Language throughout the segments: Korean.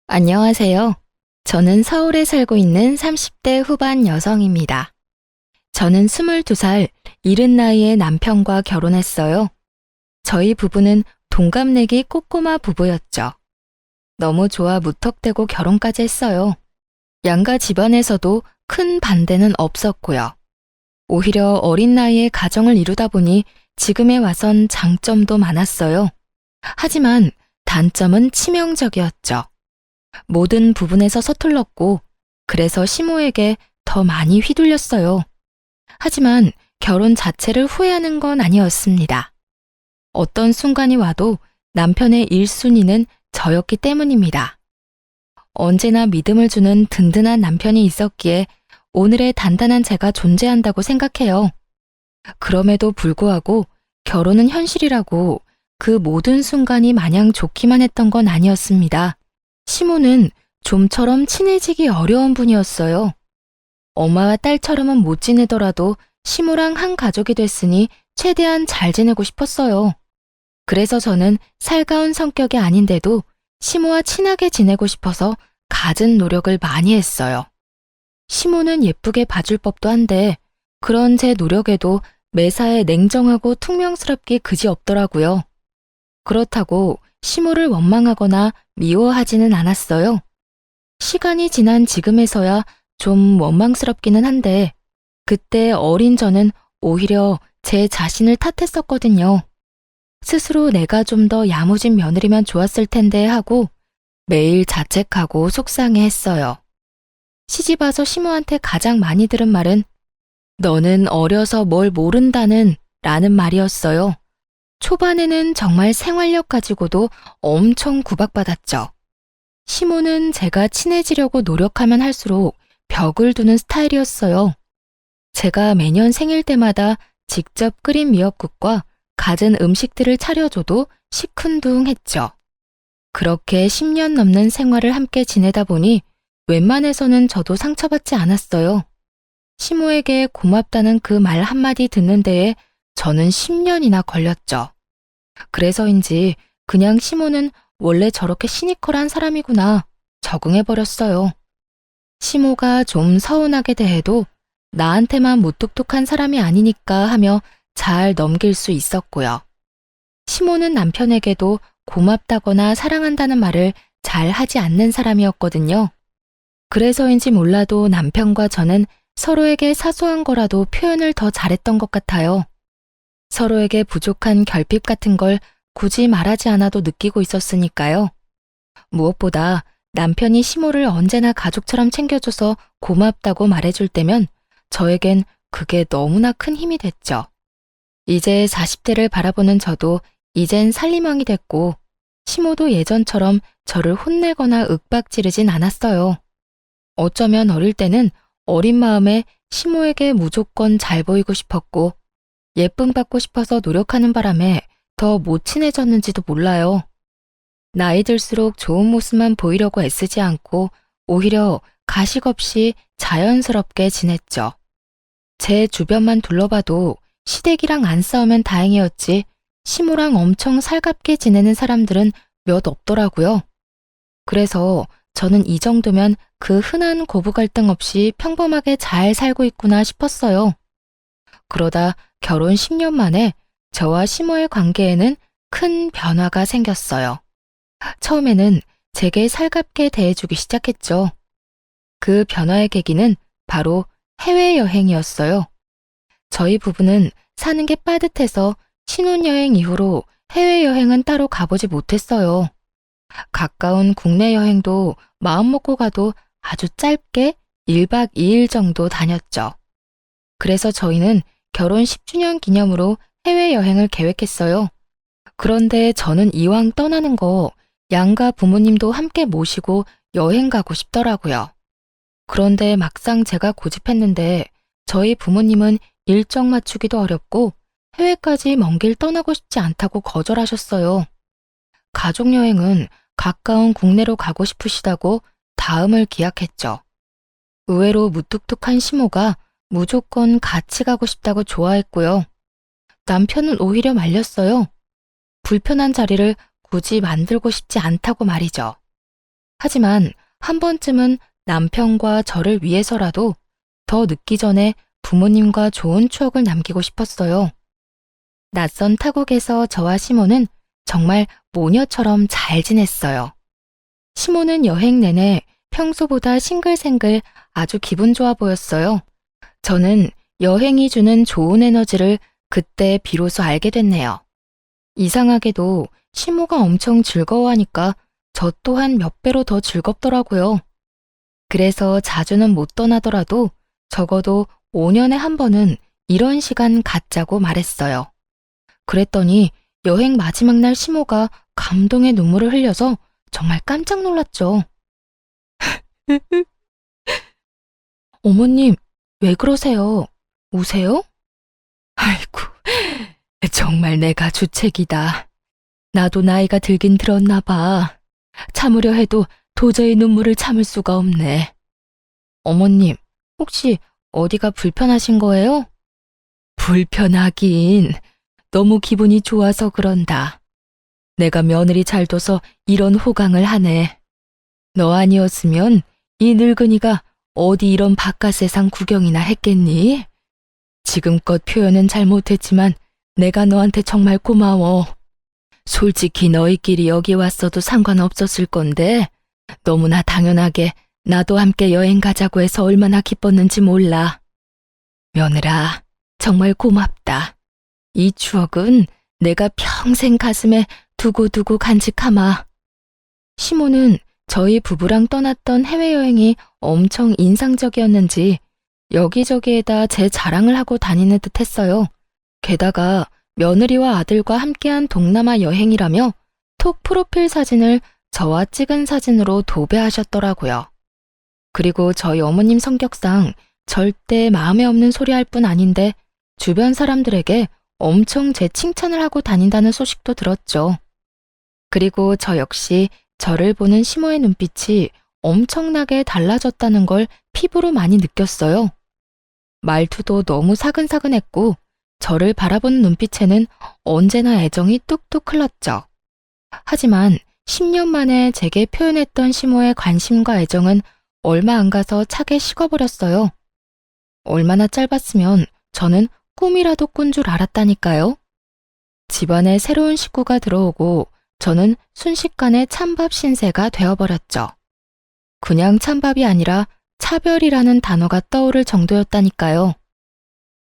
안녕하세요. 저는 서울에 살고 있는 30대 후반 여성입니다. 저는 22살, 이른 나이에 남편과 결혼했어요. 저희 부부는 동갑내기 꼬꼬마 부부였죠. 너무 좋아 무턱대고 결혼까지 했어요. 양가 집안에서도 큰 반대는 없었고요. 오히려 어린 나이에 가정을 이루다 보니 지금에 와선 장점도 많았어요. 하지만 단점은 치명적이었죠. 모든 부분에서 서툴렀고, 그래서 시모에게 더 많이 휘둘렸어요. 하지만 결혼 자체를 후회하는 건 아니었습니다. 어떤 순간이 와도 남편의 1순위는 저였기 때문입니다. 언제나 믿음을 주는 든든한 남편이 있었기에 오늘의 단단한 제가 존재한다고 생각해요. 그럼에도 불구하고 결혼은 현실이라고 그 모든 순간이 마냥 좋기만 했던 건 아니었습니다. 시모는 좀처럼 친해지기 어려운 분이었어요. 엄마와 딸처럼은 못 지내더라도 시모랑 한 가족이 됐으니 최대한 잘 지내고 싶었어요. 그래서 저는 살가운 성격이 아닌데도 시모와 친하게 지내고 싶어서 갖은 노력을 많이 했어요. 시모는 예쁘게 봐줄 법도 한데 그런 제 노력에도 매사에 냉정하고 퉁명스럽기 그지없더라고요. 그렇다고 시모를 원망하거나 미워하지는 않았어요. 시간이 지난 지금에서야 좀 원망스럽기는 한데 그때 어린 저는 오히려 제 자신을 탓했었거든요. 스스로 내가 좀 더 야무진 며느리면 좋았을 텐데 하고 매일 자책하고 속상해했어요. 시집와서 시모한테 가장 많이 들은 말은 너는 어려서 뭘 모른다는 라는 말이었어요. 초반에는 정말 생활력 가지고도 엄청 구박받았죠. 시모는 제가 친해지려고 노력하면 할수록 벽을 두는 스타일이었어요. 제가 매년 생일 때마다 직접 끓인 미역국과 갖은 음식들을 차려줘도 시큰둥했죠. 그렇게 10년 넘는 생활을 함께 지내다 보니 웬만해서는 저도 상처받지 않았어요. 시모에게 고맙다는 그 말 한마디 듣는 데에 저는 10년이나 걸렸죠. 그래서인지 그냥 시모는 원래 저렇게 시니컬한 사람이구나 적응해버렸어요. 시모가 좀 서운하게 대해도 나한테만 무뚝뚝한 사람이 아니니까 하며 잘 넘길 수 있었고요. 시모는 남편에게도 고맙다거나 사랑한다는 말을 잘 하지 않는 사람이었거든요. 그래서인지 몰라도 남편과 저는 서로에게 사소한 거라도 표현을 더 잘했던 것 같아요. 서로에게 부족한 결핍 같은 걸 굳이 말하지 않아도 느끼고 있었으니까요. 무엇보다 남편이 시모를 언제나 가족처럼 챙겨줘서 고맙다고 말해줄 때면 저에겐 그게 너무나 큰 힘이 됐죠. 이제 40대를 바라보는 저도 이젠 살림왕이 됐고 시모도 예전처럼 저를 혼내거나 윽박지르진 않았어요. 어쩌면 어릴 때는 어린 마음에 시모에게 무조건 잘 보이고 싶었고 예쁨 받고 싶어서 노력하는 바람에 더 못 친해졌는지도 몰라요. 나이 들수록 좋은 모습만 보이려고 애쓰지 않고 오히려 가식 없이 자연스럽게 지냈죠. 제 주변만 둘러봐도 시댁이랑 안 싸우면 다행이었지 시모랑 엄청 살갑게 지내는 사람들은 몇 없더라고요. 그래서 저는 이 정도면 그 흔한 고부 갈등 없이 평범하게 잘 살고 있구나 싶었어요. 그러다 결혼 10년 만에 저와 시모의 관계에는 큰 변화가 생겼어요. 처음에는 제게 살갑게 대해주기 시작했죠. 그 변화의 계기는 바로 해외여행이었어요. 저희 부부는 사는 게 빠듯해서 신혼여행 이후로 해외여행은 따로 가보지 못했어요. 가까운 국내 여행도 마음 먹고 가도 아주 짧게 1박 2일 정도 다녔죠. 그래서 저희는 결혼 10주년 기념으로 해외여행을 계획했어요. 그런데 저는 이왕 떠나는 거 양가 부모님도 함께 모시고 여행 가고 싶더라고요. 그런데 막상 제가 고집했는데 저희 부모님은 일정 맞추기도 어렵고 해외까지 먼 길 떠나고 싶지 않다고 거절하셨어요. 가족여행은 가까운 국내로 가고 싶으시다고 다음을 기약했죠. 의외로 무뚝뚝한 시모가 무조건 같이 가고 싶다고 좋아했고요. 남편은 오히려 말렸어요. 불편한 자리를 굳이 만들고 싶지 않다고 말이죠. 하지만 한 번쯤은 남편과 저를 위해서라도 더 늦기 전에 부모님과 좋은 추억을 남기고 싶었어요. 낯선 타국에서 저와 시모는 정말 모녀처럼 잘 지냈어요. 시모는 여행 내내 평소보다 싱글생글 아주 기분 좋아 보였어요. 저는 여행이 주는 좋은 에너지를 그때 비로소 알게 됐네요. 이상하게도 시모가 엄청 즐거워하니까 저 또한 몇 배로 더 즐겁더라고요. 그래서 자주는 못 떠나더라도 적어도 5년에 한 번은 이런 시간 갖자고 말했어요. 그랬더니 여행 마지막 날 시모가 감동의 눈물을 흘려서 정말 깜짝 놀랐죠. 어머님, 왜 그러세요? 우세요? 아이고, 정말 내가 주책이다. 나도 나이가 들긴 들었나 봐. 참으려 해도 도저히 눈물을 참을 수가 없네. 어머님, 혹시 어디가 불편하신 거예요? 불편하긴. 너무 기분이 좋아서 그런다. 내가 며느리 잘 둬서 이런 호강을 하네. 너 아니었으면 이 늙은이가 어디 이런 바깥 세상 구경이나 했겠니? 지금껏 표현은 잘 못했지만 내가 너한테 정말 고마워. 솔직히 너희끼리 여기 왔어도 상관없었을 건데 너무나 당연하게 나도 함께 여행 가자고 해서 얼마나 기뻤는지 몰라. 며느라, 정말 고맙다. 이 추억은 내가 평생 가슴에 두고두고 간직하마. 시모는 저희 부부랑 떠났던 해외여행이 엄청 인상적이었는지 여기저기에다 제 자랑을 하고 다니는 듯 했어요. 게다가 며느리와 아들과 함께한 동남아 여행이라며 톡 프로필 사진을 저와 찍은 사진으로 도배하셨더라고요. 그리고 저희 어머님 성격상 절대 마음에 없는 소리 할 뿐 아닌데 주변 사람들에게 엄청 제 칭찬을 하고 다닌다는 소식도 들었죠. 그리고 저 역시 저를 보는 시모의 눈빛이 엄청나게 달라졌다는 걸 피부로 많이 느꼈어요. 말투도 너무 사근사근했고 저를 바라보는 눈빛에는 언제나 애정이 뚝뚝 흘렀죠. 하지만 10년 만에 제게 표현했던 시모의 관심과 애정은 얼마 안 가서 차게 식어버렸어요. 얼마나 짧았으면 저는 꿈이라도 꾼 줄 알았다니까요. 집안에 새로운 식구가 들어오고 저는 순식간에 찬밥 신세가 되어버렸죠. 그냥 찬밥이 아니라 차별이라는 단어가 떠오를 정도였다니까요.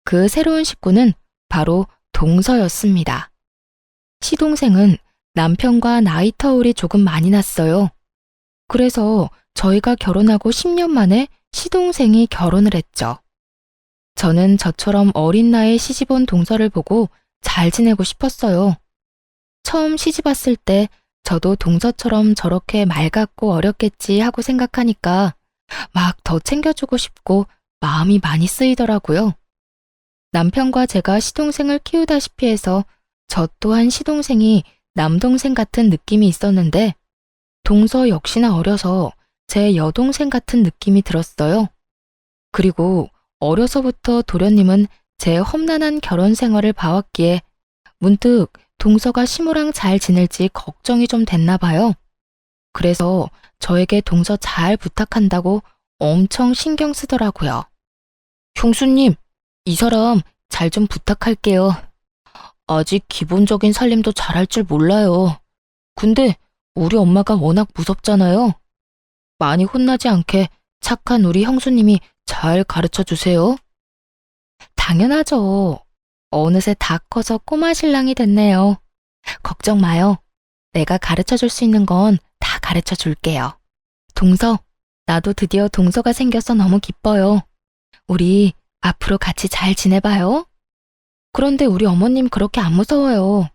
그 새로운 식구는 바로 동서였습니다. 시동생은 남편과 나이 터울이 조금 많이 났어요. 그래서 저희가 결혼하고 10년 만에 시동생이 결혼을 했죠. 저는 저처럼 어린 나이에 시집온 동서를 보고 잘 지내고 싶었어요. 처음 시집 왔을 때 저도 동서처럼 저렇게 맑았고 어렸겠지 하고 생각하니까 막 더 챙겨주고 싶고 마음이 많이 쓰이더라고요. 남편과 제가 시동생을 키우다시피 해서 저 또한 시동생이 남동생 같은 느낌이 있었는데 동서 역시나 어려서 제 여동생 같은 느낌이 들었어요. 그리고 어려서부터 도련님은 제 험난한 결혼 생활을 봐왔기에 문득 동서가 시모랑 잘 지낼지 걱정이 좀 됐나 봐요. 그래서 저에게 동서 잘 부탁한다고 엄청 신경 쓰더라고요. 형수님, 이 사람 잘 좀 부탁할게요. 아직 기본적인 살림도 잘할 줄 몰라요. 근데 우리 엄마가 워낙 무섭잖아요. 많이 혼나지 않게 착한 우리 형수님이 잘 가르쳐 주세요. 당연하죠. 어느새 다 커서 꼬마 신랑이 됐네요. 걱정 마요. 내가 가르쳐 줄 수 있는 건 다 가르쳐 줄게요. 동서, 나도 드디어 동서가 생겨서 너무 기뻐요. 우리 앞으로 같이 잘 지내봐요. 그런데 우리 어머님 그렇게 안 무서워요.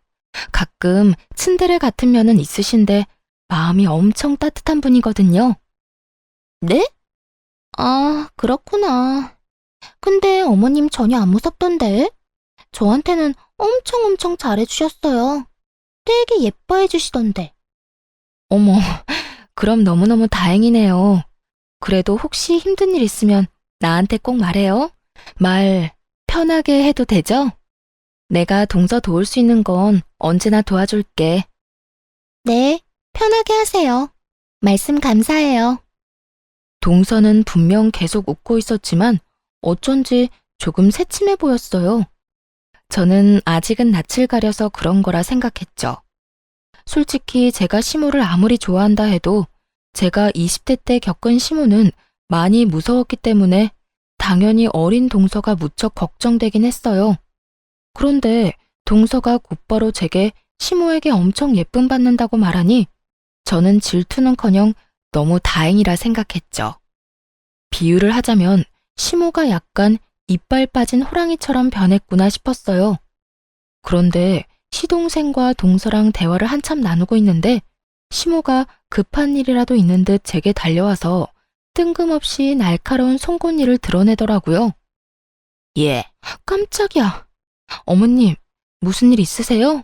가끔 츤데레 같은 면은 있으신데 마음이 엄청 따뜻한 분이거든요. 네? 아, 그렇구나. 근데 어머님 전혀 안 무섭던데? 저한테는 엄청 잘해주셨어요. 되게 예뻐해 주시던데. 어머, 그럼 너무너무 다행이네요. 그래도 혹시 힘든 일 있으면 나한테 꼭 말해요. 말 편하게 해도 되죠? 내가 동서 도울 수 있는 건 언제나 도와줄게. 네, 편하게 하세요. 말씀 감사해요. 동서는 분명 계속 웃고 있었지만 어쩐지 조금 새침해 보였어요. 저는 아직은 낯을 가려서 그런 거라 생각했죠. 솔직히 제가 시모를 아무리 좋아한다 해도 제가 20대 때 겪은 시모는 많이 무서웠기 때문에 당연히 어린 동서가 무척 걱정되긴 했어요. 그런데 동서가 곧바로 제게 시모에게 엄청 예쁨 받는다고 말하니 저는 질투는커녕 너무 다행이라 생각했죠. 비유를 하자면 시모가 약간 이빨 빠진 호랑이처럼 변했구나 싶었어요. 그런데 시동생과 동서랑 대화를 한참 나누고 있는데 시모가 급한 일이라도 있는 듯 제게 달려와서 뜬금없이 날카로운 송곳니를 드러내더라고요. 예, 깜짝이야. 어머님, 무슨 일 있으세요?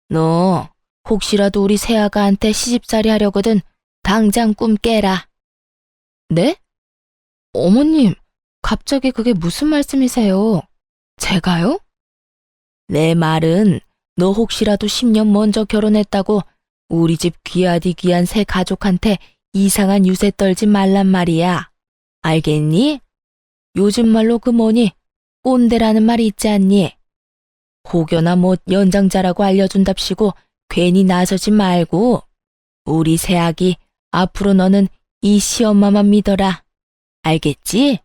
너 혹시라도 우리 새아가한테 시집살이 하려거든 당장 꿈 깨라. 네? 어머님, 갑자기 그게 무슨 말씀이세요? 제가요? 내 말은 너 혹시라도 10년 먼저 결혼했다고 우리 집 귀하디 귀한 새 가족한테 이상한 유세 떨지 말란 말이야. 알겠니? 요즘 말로 그 뭐니? 꼰대라는 말이 있지 않니? 혹여나 뭐 연장자라고 알려준답시고 괜히 나서지 말고 우리 새아기 앞으로 너는 이 시엄마만 믿어라. 알겠지?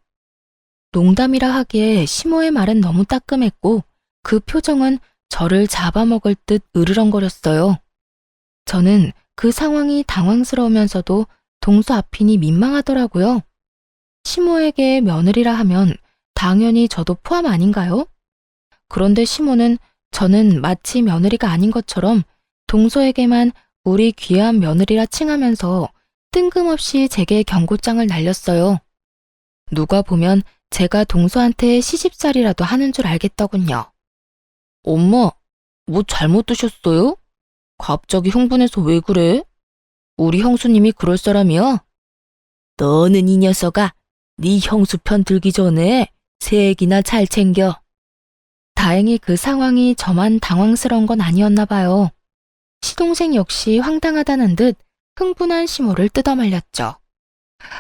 농담이라 하기에 시모의 말은 너무 따끔했고 그 표정은 저를 잡아먹을 듯 으르렁거렸어요. 저는 그 상황이 당황스러우면서도 동서 앞이니 민망하더라고요. 시모에게 며느리라 하면 당연히 저도 포함 아닌가요? 그런데 시모는 저는 마치 며느리가 아닌 것처럼 동서에게만 우리 귀한 며느리라 칭하면서 뜬금없이 제게 경고장을 날렸어요. 누가 보면 제가 동서한테 시집살이라도 하는 줄 알겠더군요. 엄마, 뭐 잘못 드셨어요? 갑자기 흥분해서 왜 그래? 우리 형수님이 그럴 사람이야? 너는 이 녀석아, 네 형수 편 들기 전에 새애기나 잘 챙겨. 다행히 그 상황이 저만 당황스러운 건 아니었나 봐요. 시동생 역시 황당하다는 듯 흥분한 시모를 뜯어말렸죠.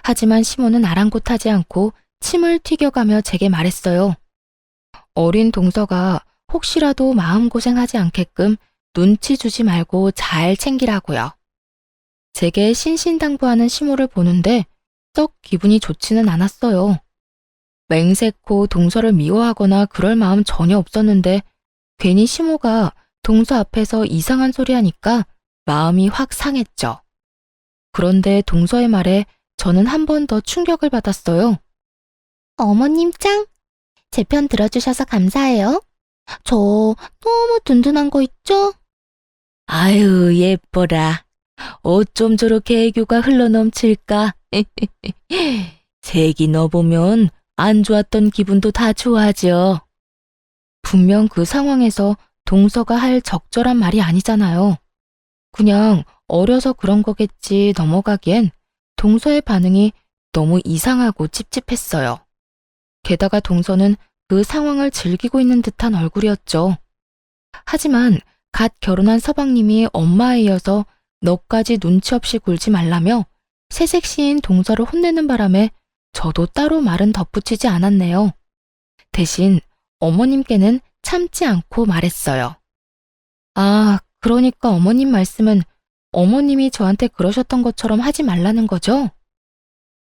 하지만 시모는 아랑곳하지 않고 침을 튀겨가며 제게 말했어요. 어린 동서가 혹시라도 마음고생하지 않게끔 눈치 주지 말고 잘 챙기라고요. 제게 신신당부하는 시모를 보는데 썩 기분이 좋지는 않았어요. 맹세코 동서를 미워하거나 그럴 마음 전혀 없었는데 괜히 시모가 동서 앞에서 이상한 소리 하니까 마음이 확 상했죠. 그런데 동서의 말에 저는 한 번 더 충격을 받았어요. 어머님 짱! 제 편 들어주셔서 감사해요. 저 너무 든든한 거 있죠? 아유, 예뻐라. 어쩜 저렇게 애교가 흘러넘칠까? 색이 너 보면 안 좋았던 기분도 다 좋아져. 분명 그 상황에서 동서가 할 적절한 말이 아니잖아요. 그냥 어려서 그런 거겠지 넘어가기엔 동서의 반응이 너무 이상하고 찝찝했어요. 게다가 동서는 그 상황을 즐기고 있는 듯한 얼굴이었죠. 하지만 갓 결혼한 서방님이 엄마에 이어서 너까지 눈치 없이 굴지 말라며 새색시인 동서를 혼내는 바람에 저도 따로 말은 덧붙이지 않았네요. 대신 어머님께는 참지 않고 말했어요. 아, 그러니까 어머님 말씀은 어머님이 저한테 그러셨던 것처럼 하지 말라는 거죠?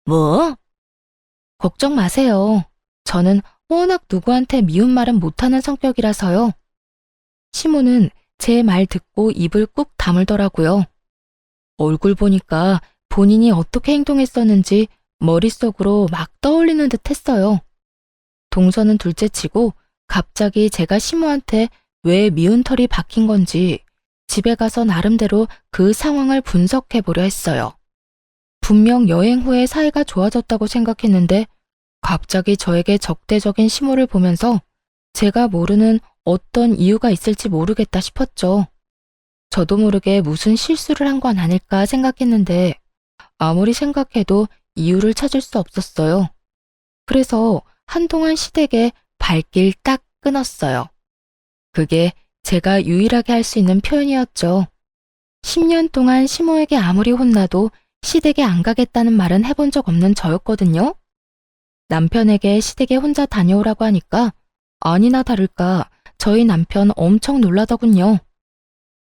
뭐? 걱정 마세요. 저는 워낙 누구한테 미운 말은 못하는 성격이라서요. 시모는 제 말 듣고 입을 꾹 다물더라고요. 얼굴 보니까 본인이 어떻게 행동했었는지 머릿속으로 막 떠올리는 듯 했어요. 동서는 둘째치고 갑자기 제가 시모한테 왜 미운 털이 박힌 건지 집에 가서 나름대로 그 상황을 분석해 보려 했어요. 분명 여행 후에 사이가 좋아졌다고 생각했는데 갑자기 저에게 적대적인 시모를 보면서 제가 모르는 어떤 이유가 있을지 모르겠다 싶었죠. 저도 모르게 무슨 실수를 한 건 아닐까 생각했는데 아무리 생각해도 이유를 찾을 수 없었어요. 그래서 한동안 시댁에 발길 딱 끊었어요. 그게 제가 유일하게 할 수 있는 표현이었죠. 10년 동안 시모에게 아무리 혼나도 시댁에 안 가겠다는 말은 해본 적 없는 저였거든요. 남편에게 시댁에 혼자 다녀오라고 하니까 아니나 다를까 저희 남편 엄청 놀라더군요.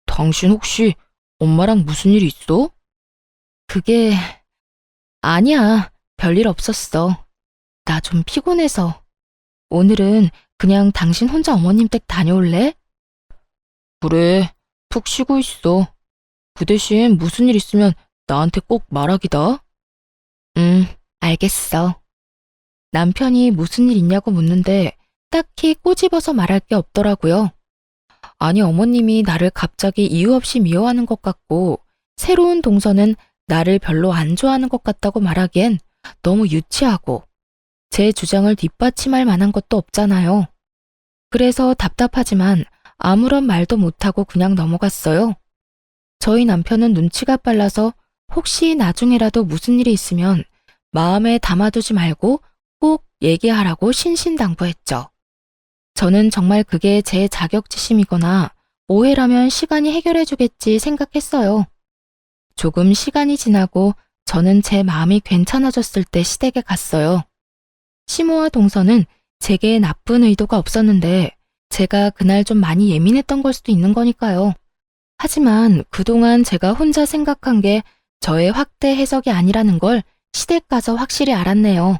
당신 혹시 엄마랑 무슨 일 있어? 그게 아니야. 별일 없었어. 나 좀 피곤해서. 오늘은 그냥 당신 혼자 어머님 댁 다녀올래? 그래, 푹 쉬고 있어. 그 대신 무슨 일 있으면 나한테 꼭 말하기다. 알겠어. 남편이 무슨 일 있냐고 묻는데 딱히 꼬집어서 말할 게 없더라고요. 아니, 어머님이 나를 갑자기 이유 없이 미워하는 것 같고, 새로운 동서는 나를 별로 안 좋아하는 것 같다고 말하기엔 너무 유치하고, 제 주장을 뒷받침할 만한 것도 없잖아요. 그래서 답답하지만 아무런 말도 못하고 그냥 넘어갔어요. 저희 남편은 눈치가 빨라서 혹시 나중에라도 무슨 일이 있으면 마음에 담아두지 말고 꼭 얘기하라고 신신당부했죠. 저는 정말 그게 제 자격지심이거나 오해라면 시간이 해결해주겠지 생각했어요. 조금 시간이 지나고 저는 제 마음이 괜찮아졌을 때 시댁에 갔어요. 시모와 동서는 제게 나쁜 의도가 없었는데 제가 그날 좀 많이 예민했던 걸 수도 있는 거니까요. 하지만 그동안 제가 혼자 생각한 게 저의 확대 해석이 아니라는 걸 시댁 가서 확실히 알았네요.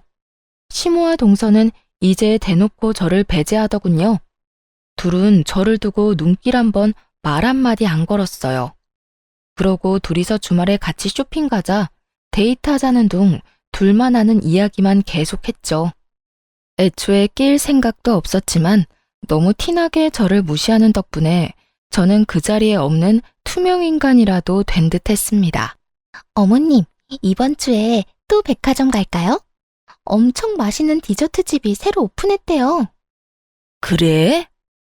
시모와 동서는 이제 대놓고 저를 배제하더군요. 둘은 저를 두고 눈길 한번 말 한마디 안 걸었어요. 그러고 둘이서 주말에 같이 쇼핑 가자, 데이트하자는 둥 둘만 하는 이야기만 계속했죠. 애초에 낄 생각도 없었지만 너무 티나게 저를 무시하는 덕분에 저는 그 자리에 없는 투명인간이라도 된 듯 했습니다. 어머님, 이번 주에 또 백화점 갈까요? 엄청 맛있는 디저트 집이 새로 오픈했대요. 그래?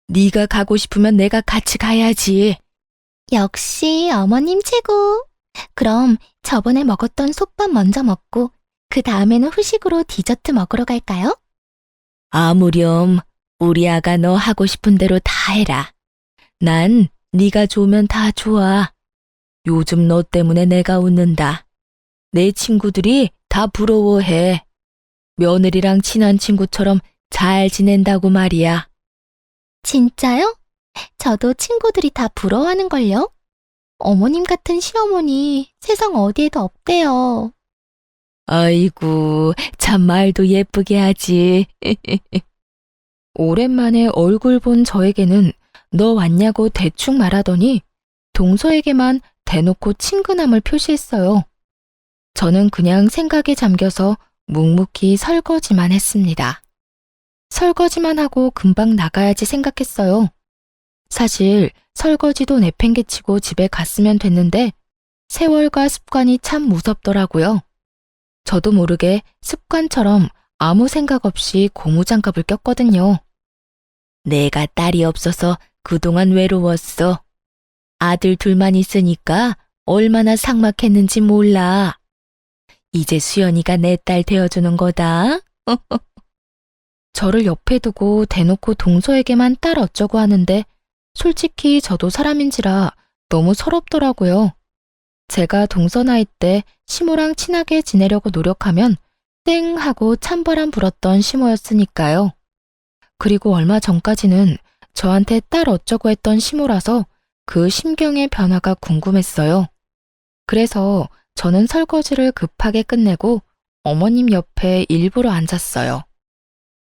네가 가고 싶으면 내가 같이 가야지. 역시 어머님 최고. 그럼 저번에 먹었던 솥밥 먼저 먹고 그 다음에는 후식으로 디저트 먹으러 갈까요? 아무렴. 우리 아가 너 하고 싶은 대로 다 해라. 난 네가 좋으면 다 좋아. 요즘 너 때문에 내가 웃는다. 내 친구들이 다 부러워해. 며느리랑 친한 친구처럼 잘 지낸다고 말이야. 진짜요? 저도 친구들이 다 부러워하는걸요? 어머님 같은 시어머니 세상 어디에도 없대요. 아이고, 참 말도 예쁘게 하지. 오랜만에 얼굴 본 저에게는 너 왔냐고 대충 말하더니 동서에게만 대놓고 친근함을 표시했어요. 저는 그냥 생각에 잠겨서 묵묵히 설거지만 했습니다. 설거지만 하고 금방 나가야지 생각했어요. 사실 설거지도 내팽개치고 집에 갔으면 됐는데 세월과 습관이 참 무섭더라고요. 저도 모르게 습관처럼 아무 생각 없이 고무장갑을 꼈거든요. 내가 딸이 없어서 그동안 외로웠어. 아들 둘만 있으니까 얼마나 삭막했는지 몰라. 이제 수연이가 내 딸 되어주는 거다. 저를 옆에 두고 대놓고 동서에게만 딸 어쩌고 하는데 솔직히 저도 사람인지라 너무 서럽더라고요. 제가 동서 나이 때 시모랑 친하게 지내려고 노력하면 땡 하고 찬바람 불었던 시모였으니까요. 그리고 얼마 전까지는 저한테 딸 어쩌고 했던 시모라서 그 심경의 변화가 궁금했어요. 그래서 저는 설거지를 급하게 끝내고 어머님 옆에 일부러 앉았어요.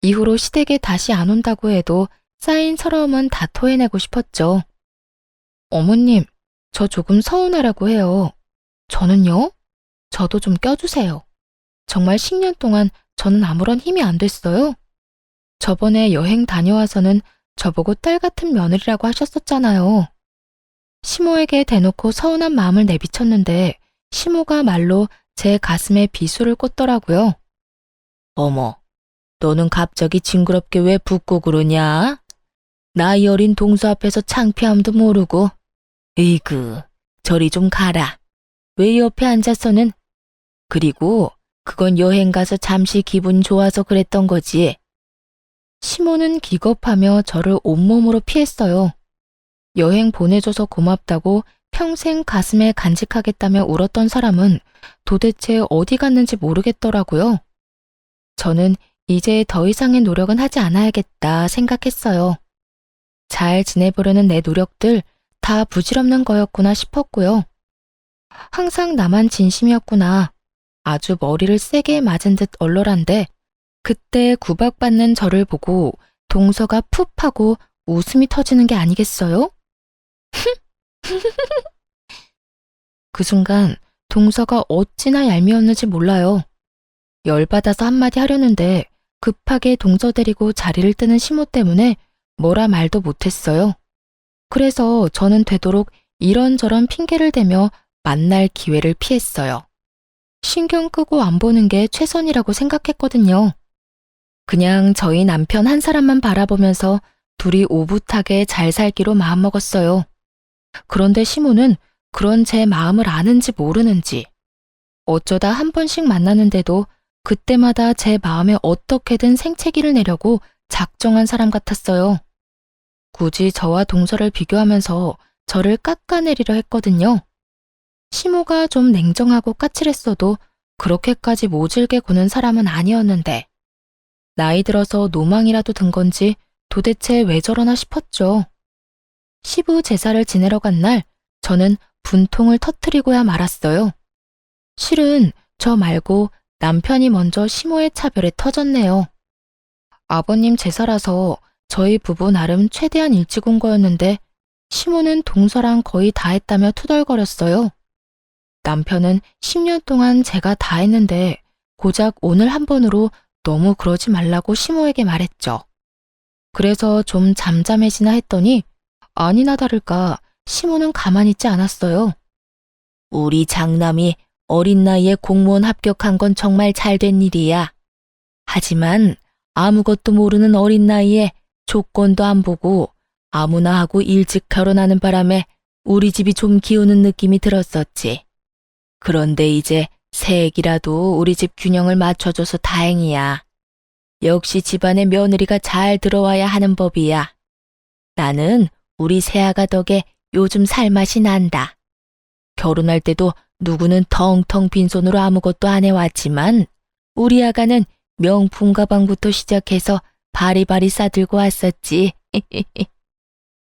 이후로 시댁에 다시 안 온다고 해도 쌓인 서러움은 다 토해내고 싶었죠. 어머님, 저 조금 서운하라고 해요. 저는요? 저도 좀 껴주세요. 정말 10년 동안 저는 아무런 힘이 안 됐어요. 저번에 여행 다녀와서는 저보고 딸 같은 며느리라고 하셨었잖아요. 시모에게 대놓고 서운한 마음을 내비쳤는데 시모가 말로 제 가슴에 비수를 꽂더라고요. 어머, 너는 갑자기 징그럽게 왜 붓고 그러냐? 나이 어린 동서 앞에서 창피함도 모르고. 에이그, 저리 좀 가라. 왜 옆에 앉아서는? 그리고 그건 여행 가서 잠시 기분 좋아서 그랬던 거지. 시모는 기겁하며 저를 온몸으로 피했어요. 여행 보내줘서 고맙다고 평생 가슴에 간직하겠다며 울었던 사람은 도대체 어디 갔는지 모르겠더라고요. 저는 이제 더 이상의 노력은 하지 않아야겠다 생각했어요. 잘 지내보려는 내 노력들 다 부질없는 거였구나 싶었고요. 항상 나만 진심이었구나. 아주 머리를 세게 맞은 듯 얼얼한데 그때 구박받는 저를 보고 동서가 푹 하고 웃음이 터지는 게 아니겠어요? 그 순간 동서가 어찌나 얄미웠는지 몰라요. 열받아서 한마디 하려는데 급하게 동서 데리고 자리를 뜨는 시모 때문에 뭐라 말도 못했어요. 그래서 저는 되도록 이런저런 핑계를 대며 만날 기회를 피했어요. 신경 끄고 안 보는 게 최선이라고 생각했거든요. 그냥 저희 남편 한 사람만 바라보면서 둘이 오붓하게 잘 살기로 마음먹었어요. 그런데 시모는 그런 제 마음을 아는지 모르는지 어쩌다 한 번씩 만나는데도 그때마다 제 마음에 어떻게든 생채기를 내려고 작정한 사람 같았어요. 굳이 저와 동서를 비교하면서 저를 깎아내리려 했거든요. 시모가 좀 냉정하고 까칠했어도 그렇게까지 모질게 구는 사람은 아니었는데 나이 들어서 노망이라도 든 건지 도대체 왜 저러나 싶었죠. 시부 제사를 지내러 간 날 저는 분통을 터뜨리고야 말았어요. 실은 저 말고 남편이 먼저 시모의 차별에 터졌네요. 아버님 제사라서 저희 부부 나름 최대한 일찍 온 거였는데 시모는 동서랑 거의 다 했다며 투덜거렸어요. 남편은 10년 동안 제가 다 했는데 고작 오늘 한 번으로 너무 그러지 말라고 시모에게 말했죠. 그래서 좀 잠잠해지나 했더니 아니나 다를까 시모는 가만히 있지 않았어요. 우리 장남이 어린 나이에 공무원 합격한 건 정말 잘된 일이야. 하지만 아무것도 모르는 어린 나이에 조건도 안 보고 아무나 하고 일찍 결혼하는 바람에 우리 집이 좀 기우는 느낌이 들었었지. 그런데 이제 새액이라도 우리 집 균형을 맞춰줘서 다행이야. 역시 집안에 며느리가 잘 들어와야 하는 법이야. 나는 우리 새아가 덕에 요즘 살맛이 난다. 결혼할 때도 누구는 텅텅 빈손으로 아무것도 안 해왔지만 우리 아가는 명품 가방부터 시작해서 바리바리 싸들고 왔었지.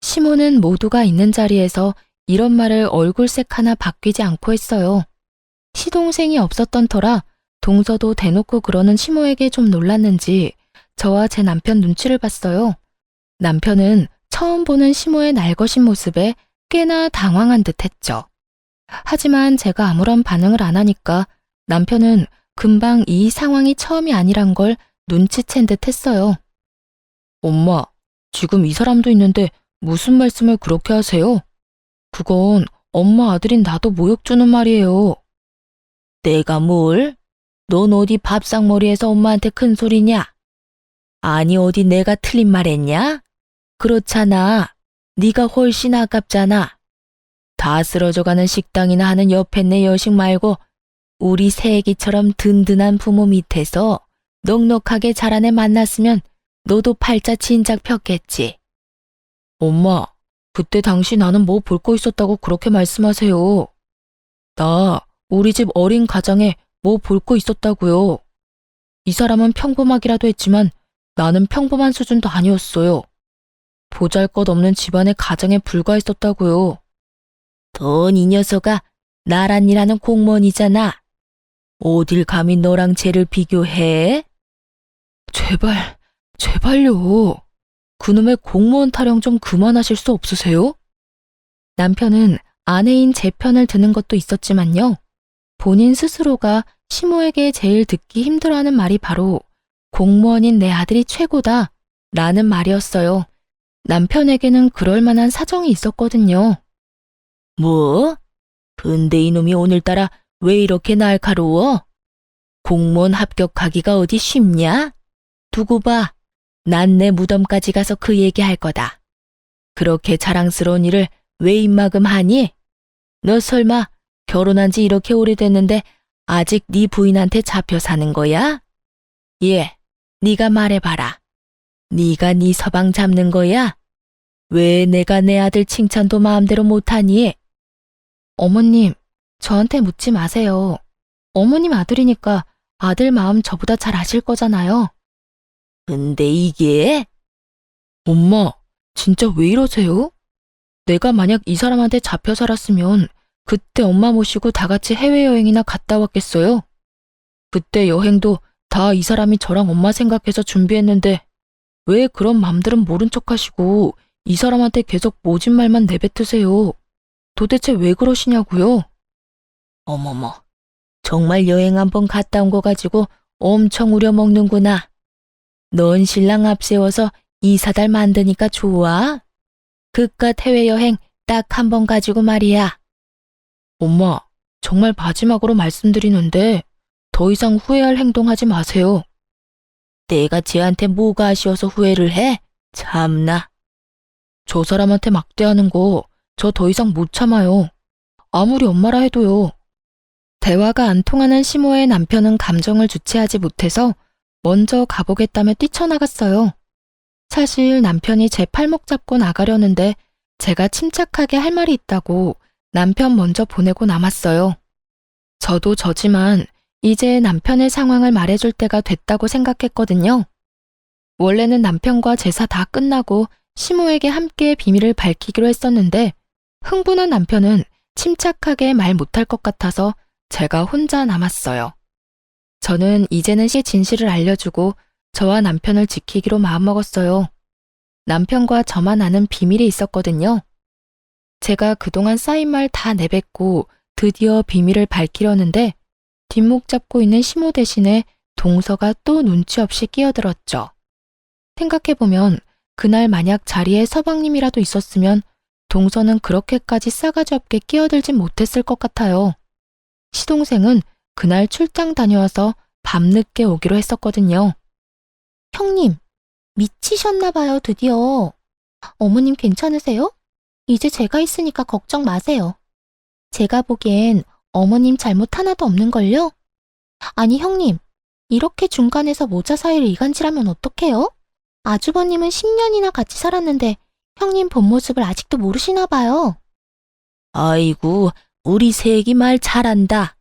시모는 모두가 있는 자리에서 이런 말을 얼굴색 하나 바뀌지 않고 했어요. 시동생이 없었던 터라 동서도 대놓고 그러는 시모에게 좀 놀랐는지 저와 제 남편 눈치를 봤어요. 남편은 처음 보는 시모의 날것인 모습에 꽤나 당황한 듯 했죠. 하지만 제가 아무런 반응을 안 하니까 남편은 금방 이 상황이 처음이 아니란 걸 눈치챈 듯 했어요. 엄마, 지금 이 사람도 있는데 무슨 말씀을 그렇게 하세요? 그건 엄마 아들인 나도 모욕 주는 말이에요. 내가 뭘? 넌 어디 밥상머리에서 엄마한테 큰 소리냐? 아니 어디 내가 틀린 말 했냐? 그렇잖아. 네가 훨씬 아깝잖아. 다 쓰러져가는 식당이나 하는 옆에 내 여식 말고 우리 새애기처럼 든든한 부모 밑에서 넉넉하게 자란 애 만났으면 너도 팔자 진작 폈겠지. 엄마, 그때 당시 나는 뭐 볼 거 있었다고 그렇게 말씀하세요. 나 우리 집 어린 가장에 뭐 볼 거 있었다고요. 이 사람은 평범하기라도 했지만 나는 평범한 수준도 아니었어요. 보잘것없는 집안의 가장에 불과했었다고요. 넌 이 녀석아 나란 일하는 공무원이잖아. 어딜 감히 너랑 쟤를 비교해? 제발요. 그놈의 공무원 타령 좀 그만하실 수 없으세요? 남편은 아내인 제 편을 드는 것도 있었지만요. 본인 스스로가 시모에게 제일 듣기 힘들어하는 말이 바로 공무원인 내 아들이 최고다 라는 말이었어요. 남편에게는 그럴 만한 사정이 있었거든요. 뭐? 근데 이놈이 오늘따라 왜 이렇게 날카로워? 공무원 합격하기가 어디 쉽냐? 두고 봐. 난 내 무덤까지 가서 그 얘기할 거다. 그렇게 자랑스러운 일을 왜 입막음 하니? 너 설마 결혼한 지 이렇게 오래됐는데 아직 네 부인한테 잡혀 사는 거야? 예, 네가 말해봐라. 네가 네 서방 잡는 거야? 왜 내가 내 아들 칭찬도 마음대로 못하니? 어머님, 저한테 묻지 마세요. 어머님 아들이니까 아들 마음 저보다 잘 아실 거잖아요. 근데 이게? 엄마, 진짜 왜 이러세요? 내가 만약 이 사람한테 잡혀 살았으면 그때 엄마 모시고 다 같이 해외여행이나 갔다 왔겠어요? 그때 여행도 다 이 사람이 저랑 엄마 생각해서 준비했는데 왜 그런 맘들은 모른 척 하시고 이 사람한테 계속 모진 말만 내뱉으세요? 도대체 왜 그러시냐고요? 어머머, 정말 여행 한번 갔다 온 거 가지고 엄청 우려먹는구나. 넌 신랑 앞세워서 이사달 만드니까 좋아? 그깟 해외여행 딱 한 번 가지고 말이야. 엄마, 정말 마지막으로 말씀드리는데 더 이상 후회할 행동하지 마세요. 내가 쟤한테 뭐가 아쉬워서 후회를 해? 참나. 저 사람한테 막대하는 거 저 더 이상 못 참아요. 아무리 엄마라 해도요. 대화가 안 통하는 시모의 남편은 감정을 주체하지 못해서 먼저 가보겠다며 뛰쳐나갔어요. 사실 남편이 제 팔목 잡고 나가려는데 제가 침착하게 할 말이 있다고 남편 먼저 보내고 남았어요. 저도 저지만 이제 남편의 상황을 말해줄 때가 됐다고 생각했거든요. 원래는 남편과 제사 다 끝나고 시모에게 함께 비밀을 밝히기로 했었는데 흥분한 남편은 침착하게 말 못할 것 같아서 제가 혼자 남았어요. 저는 이제는 진실을 알려주고 저와 남편을 지키기로 마음먹었어요. 남편과 저만 아는 비밀이 있었거든요. 제가 그동안 쌓인 말 다 내뱉고 드디어 비밀을 밝히려는데 뒷목 잡고 있는 시모 대신에 동서가 또 눈치 없이 끼어들었죠. 생각해보면 그날 만약 자리에 서방님이라도 있었으면 동서는 그렇게까지 싸가지 없게 끼어들진 못했을 것 같아요. 시동생은 그날 출장 다녀와서 밤늦게 오기로 했었거든요. 형님, 미치셨나봐요, 드디어. 어머님 괜찮으세요? 이제 제가 있으니까 걱정 마세요. 제가 보기엔 어머님 잘못 하나도 없는걸요? 아니, 형님, 이렇게 중간에서 모자 사이를 이간질하면 어떡해요? 아주버님은 10년이나 같이 살았는데 형님 본 모습을 아직도 모르시나 봐요. 아이고, 우리 새끼 말 잘한다.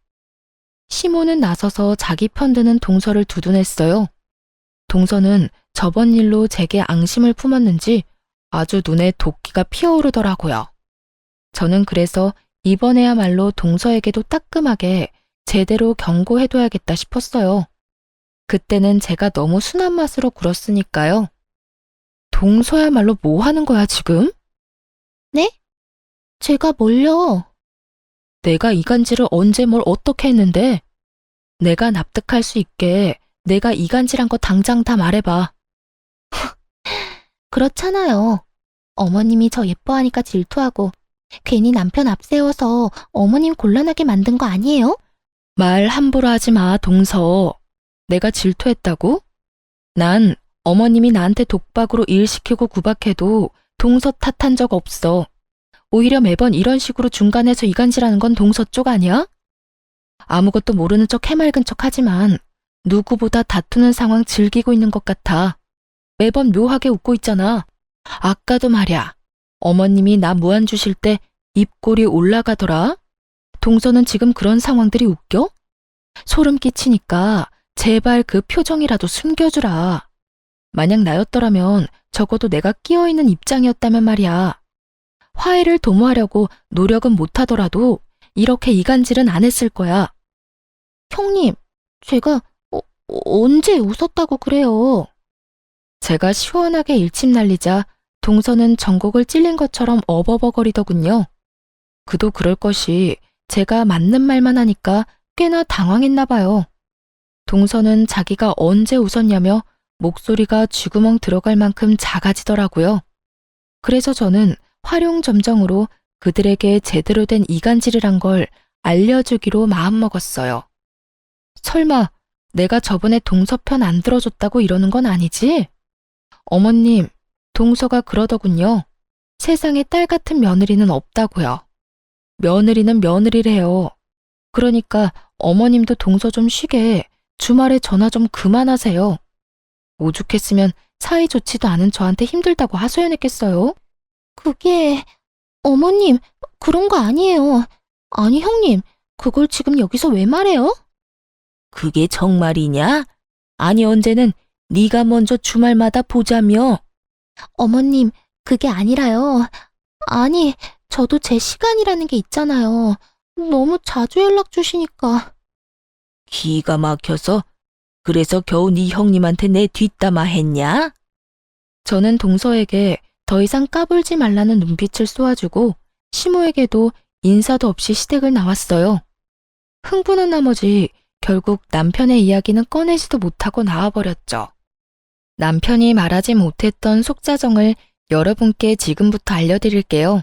시모는 나서서 자기 편드는 동서를 두둔했어요. 동서는 저번 일로 제게 앙심을 품었는지 아주 눈에 도끼가 피어오르더라고요. 저는 그래서 이번에야말로 동서에게도 따끔하게 제대로 경고해둬야겠다 싶었어요. 그때는 제가 너무 순한 맛으로 굴었으니까요. 동서야말로 뭐 하는 거야, 지금? 네? 제가 뭘요? 내가 이간질을 언제 뭘 어떻게 했는데? 내가 납득할 수 있게 내가 이간질한 거 당장 다 말해봐. 그렇잖아요. 어머님이 저 예뻐하니까 질투하고 괜히 남편 앞세워서 어머님 곤란하게 만든 거 아니에요? 말 함부로 하지 마, 동서. 내가 질투했다고? 난 어머님이 나한테 독박으로 일 시키고 구박해도 동서 탓한 적 없어. 오히려 매번 이런 식으로 중간에서 이간질하는 건 동서 쪽 아니야? 아무것도 모르는 척 해맑은 척 하지만 누구보다 다투는 상황 즐기고 있는 것 같아. 매번 묘하게 웃고 있잖아. 아까도 말야. 어머님이 나 무안 주실 때 입꼬리 올라가더라. 동서는 지금 그런 상황들이 웃겨? 소름 끼치니까 제발 그 표정이라도 숨겨주라. 만약 나였더라면 적어도 내가 끼어있는 입장이었다면 말이야. 화해를 도모하려고 노력은 못하더라도 이렇게 이간질은 안 했을 거야. 형님, 제가 언제 웃었다고 그래요? 제가 시원하게 일침 날리자 동서는 전곡을 찔린 것처럼 어버버거리더군요. 그도 그럴 것이 제가 맞는 말만 하니까 꽤나 당황했나 봐요. 동서는 자기가 언제 웃었냐며 목소리가 쥐구멍 들어갈 만큼 작아지더라고요. 그래서 저는 활용점정으로 그들에게 제대로 된 이간질이란 걸 알려주기로 마음먹었어요. 설마 내가 저번에 동서 편 안 들어줬다고 이러는 건 아니지? 어머님, 동서가 그러더군요. 세상에 딸 같은 며느리는 없다고요. 며느리는 며느리래요. 그러니까 어머님도 동서 좀 쉬게 주말에 전화 좀 그만하세요. 오죽했으면 사이 좋지도 않은 저한테 힘들다고 하소연했겠어요? 그게... 어머님, 그런 거 아니에요. 아니, 형님, 그걸 지금 여기서 왜 말해요? 그게 정말이냐? 아니 언제는 네가 먼저 주말마다 보자며. 어머님, 그게 아니라요. 아니, 저도 제 시간이라는 게 있잖아요. 너무 자주 연락 주시니까. 기가 막혀서 그래서 겨우 네 형님한테 내 뒷담화 했냐? 저는 동서에게 더 이상 까불지 말라는 눈빛을 쏘아주고 시모에게도 인사도 없이 시댁을 나왔어요. 흥분한 나머지 결국 남편의 이야기는 꺼내지도 못하고 나와버렸죠. 남편이 말하지 못했던 속사정을 여러분께 지금부터 알려드릴게요.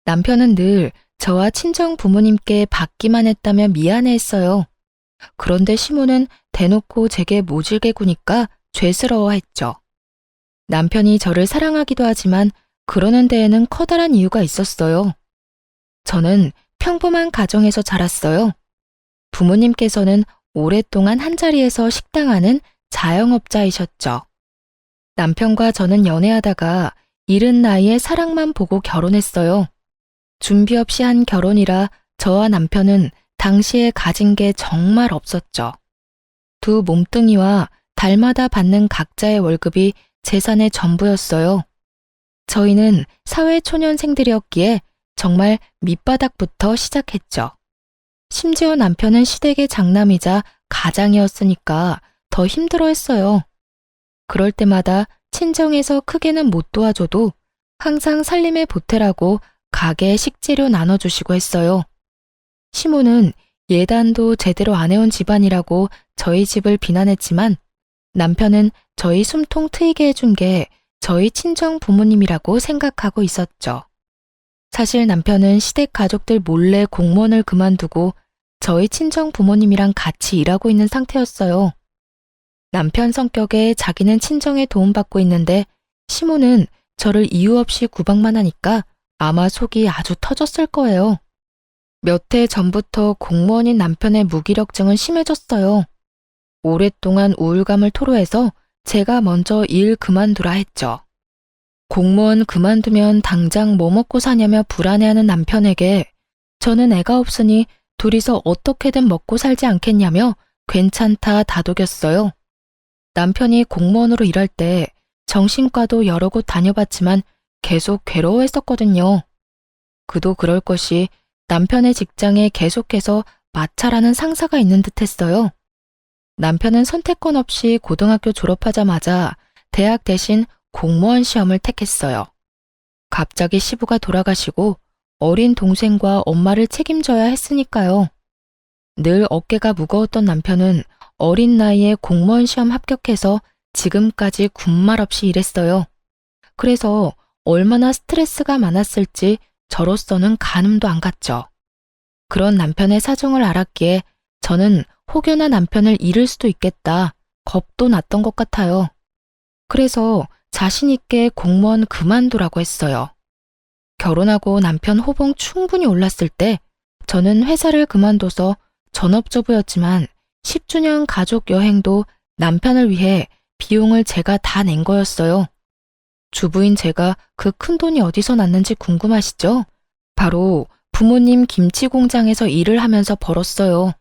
남편은 늘 저와 친정 부모님께 받기만 했다며 미안해했어요. 그런데 시모는 대놓고 제게 모질게 구니까 죄스러워했죠. 남편이 저를 사랑하기도 하지만 그러는 데에는 커다란 이유가 있었어요. 저는 평범한 가정에서 자랐어요. 부모님께서는 오랫동안 한자리에서 식당하는 자영업자이셨죠. 남편과 저는 연애하다가 이른 나이에 사랑만 보고 결혼했어요. 준비 없이 한 결혼이라 저와 남편은 당시에 가진 게 정말 없었죠. 두 몸뚱이와 달마다 받는 각자의 월급이 재산의 전부였어요. 저희는 사회초년생들이었기에 정말 밑바닥부터 시작했죠. 심지어 남편은 시댁의 장남이자 가장이었으니까 더 힘들어했어요. 그럴 때마다 친정에서 크게는 못 도와줘도 항상 살림에 보태라고 가게 식재료 나눠주시고 했어요. 시모는 예단도 제대로 안 해온 집안이라고 저희 집을 비난했지만 남편은 저희 숨통 트이게 해준 게 저희 친정 부모님이라고 생각하고 있었죠. 사실 남편은 시댁 가족들 몰래 공무원을 그만두고 저희 친정 부모님이랑 같이 일하고 있는 상태였어요. 남편 성격에 자기는 친정에 도움받고 있는데 시모는 저를 이유 없이 구박만 하니까 아마 속이 아주 터졌을 거예요. 몇 해 전부터 공무원인 남편의 무기력증은 심해졌어요. 오랫동안 우울감을 토로해서 제가 먼저 일 그만두라 했죠. 공무원 그만두면 당장 뭐 먹고 사냐며 불안해하는 남편에게 저는 애가 없으니 둘이서 어떻게든 먹고 살지 않겠냐며 괜찮다 다독였어요. 남편이 공무원으로 일할 때 정신과도 여러 곳 다녀봤지만 계속 괴로워했었거든요. 그도 그럴 것이 남편의 직장에 계속해서 마찰하는 상사가 있는 듯 했어요. 남편은 선택권 없이 고등학교 졸업하자마자 대학 대신 공무원 시험을 택했어요. 갑자기 시부가 돌아가시고 어린 동생과 엄마를 책임져야 했으니까요. 늘 어깨가 무거웠던 남편은 어린 나이에 공무원 시험 합격해서 지금까지 군말 없이 일했어요. 그래서 얼마나 스트레스가 많았을지 저로서는 가늠도 안 갔죠. 그런 남편의 사정을 알았기에 저는 혹여나 남편을 잃을 수도 있겠다 겁도 났던 것 같아요. 그래서 자신 있게 공무원 그만두라고 했어요. 결혼하고 남편 호봉 충분히 올랐을 때 저는 회사를 그만둬서 전업주부였지만 10주년 가족 여행도 남편을 위해 비용을 제가 다 낸 거였어요. 주부인 제가 그 큰 돈이 어디서 났는지 궁금하시죠? 바로 부모님 김치 공장에서 일을 하면서 벌었어요.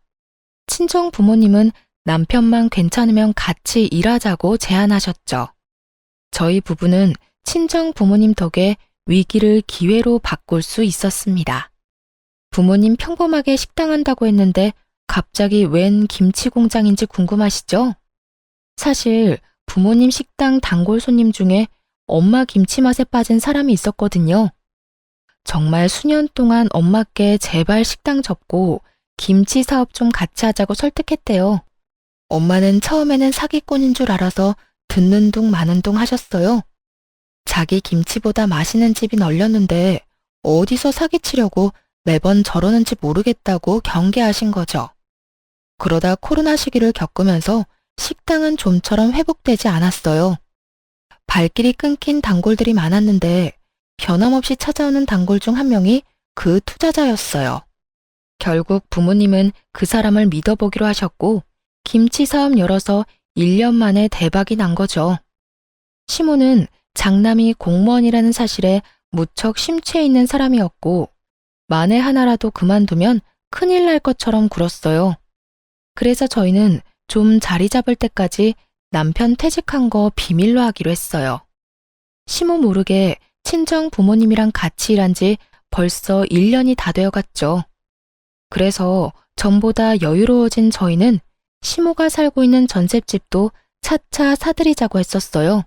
친정 부모님은 남편만 괜찮으면 같이 일하자고 제안하셨죠. 저희 부부는 친정 부모님 덕에 위기를 기회로 바꿀 수 있었습니다. 부모님 평범하게 식당 한다고 했는데 갑자기 웬 김치 공장인지 궁금하시죠? 사실 부모님 식당 단골 손님 중에 엄마 김치 맛에 빠진 사람이 있었거든요. 정말 수년 동안 엄마께 제발 식당 접고 김치 사업 좀 같이 하자고 설득했대요. 엄마는 처음에는 사기꾼인 줄 알아서 듣는 둥 마는 둥 하셨어요. 자기 김치보다 맛있는 집이 널렸는데 어디서 사기치려고 매번 저러는지 모르겠다고 경계하신 거죠. 그러다 코로나 시기를 겪으면서 식당은 좀처럼 회복되지 않았어요. 발길이 끊긴 단골들이 많았는데 변함없이 찾아오는 단골 중 한 명이 그 투자자였어요. 결국 부모님은 그 사람을 믿어보기로 하셨고 김치 사업 열어서 1년 만에 대박이 난 거죠. 시모는 장남이 공무원이라는 사실에 무척 심취해 있는 사람이었고 만에 하나라도 그만두면 큰일 날 것처럼 굴었어요. 그래서 저희는 좀 자리 잡을 때까지 남편 퇴직한 거 비밀로 하기로 했어요. 시모 모르게 친정 부모님이랑 같이 일한 지 벌써 1년이 다 되어갔죠. 그래서 전보다 여유로워진 저희는 시모가 살고 있는 전셋집도 차차 사들이자고 했었어요.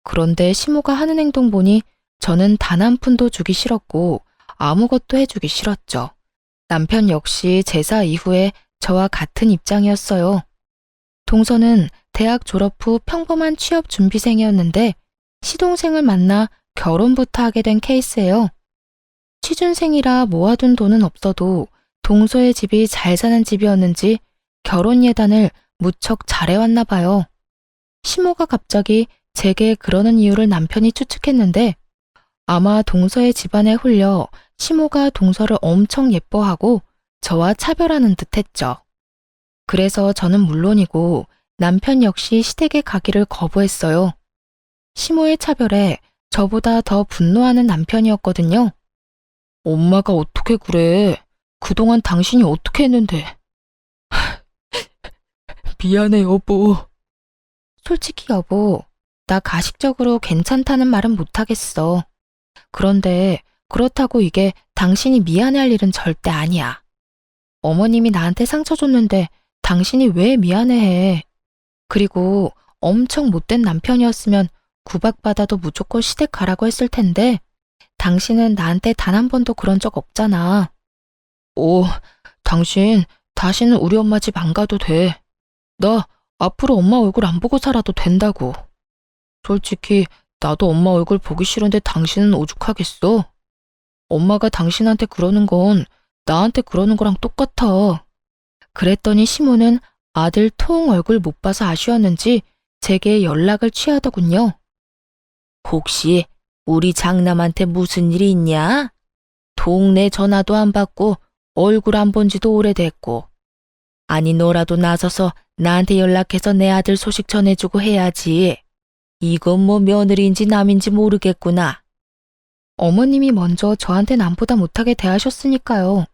그런데 시모가 하는 행동 보니 저는 단 한 푼도 주기 싫었고 아무것도 해주기 싫었죠. 남편 역시 제사 이후에 저와 같은 입장이었어요. 동서는 대학 졸업 후 평범한 취업 준비생이었는데 시동생을 만나 결혼부터 하게 된 케이스예요. 취준생이라 모아둔 돈은 없어도 동서의 집이 잘 사는 집이었는지 결혼 예단을 무척 잘해왔나 봐요. 시모가 갑자기 제게 그러는 이유를 남편이 추측했는데 아마 동서의 집안에 홀려 시모가 동서를 엄청 예뻐하고 저와 차별하는 듯 했죠. 그래서 저는 물론이고 남편 역시 시댁에 가기를 거부했어요. 시모의 차별에 저보다 더 분노하는 남편이었거든요. 엄마가 어떻게 그래? 그동안 당신이 어떻게 했는데? 미안해, 여보. 솔직히 여보, 나 가식적으로 괜찮다는 말은 못하겠어. 그런데 그렇다고 이게 당신이 미안해할 일은 절대 아니야. 어머님이 나한테 상처 줬는데 당신이 왜 미안해해? 그리고 엄청 못된 남편이었으면 구박받아도 무조건 시댁 가라고 했을 텐데 당신은 나한테 단 한 번도 그런 적 없잖아. 오, 당신 다시는 우리 엄마 집 안 가도 돼. 나 앞으로 엄마 얼굴 안 보고 살아도 된다고. 솔직히 나도 엄마 얼굴 보기 싫은데 당신은 오죽하겠어? 엄마가 당신한테 그러는 건 나한테 그러는 거랑 똑같아. 그랬더니 시모는 아들 통 얼굴 못 봐서 아쉬웠는지 제게 연락을 취하더군요. 혹시 우리 장남한테 무슨 일이 있냐? 동네 전화도 안 받고 얼굴 안 본 지도 오래됐고. 아니 너라도 나서서 나한테 연락해서 내 아들 소식 전해주고 해야지. 이건 뭐 며느리인지 남인지 모르겠구나. 어머님이 먼저 저한테 남보다 못하게 대하셨으니까요.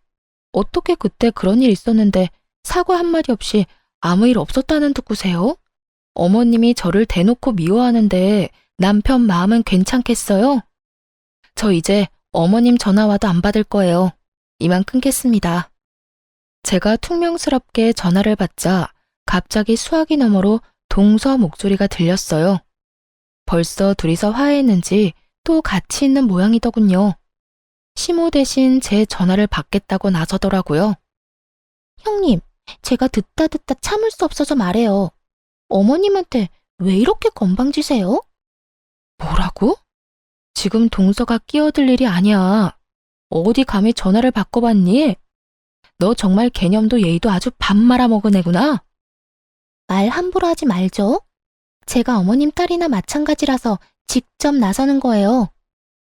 어떻게 그때 그런 일 있었는데 사과 한마디 없이 아무 일 없었다는 듣고세요? 어머님이 저를 대놓고 미워하는데 남편 마음은 괜찮겠어요? 저 이제 어머님 전화 와도 안 받을 거예요. 이만 끊겠습니다. 제가 퉁명스럽게 전화를 받자 갑자기 수화기 너머로 동서 목소리가 들렸어요. 벌써 둘이서 화해했는지 또 같이 있는 모양이더군요. 시모 대신 제 전화를 받겠다고 나서더라고요. 형님, 제가 듣다 참을 수 없어서 말해요. 어머님한테 왜 이렇게 건방지세요? 뭐라고? 지금 동서가 끼어들 일이 아니야. 어디 감히 전화를 바꿔봤니? 너 정말 개념도 예의도 아주 밥 말아먹은 애구나. 말 함부로 하지 말죠. 제가 어머님 딸이나 마찬가지라서 직접 나서는 거예요.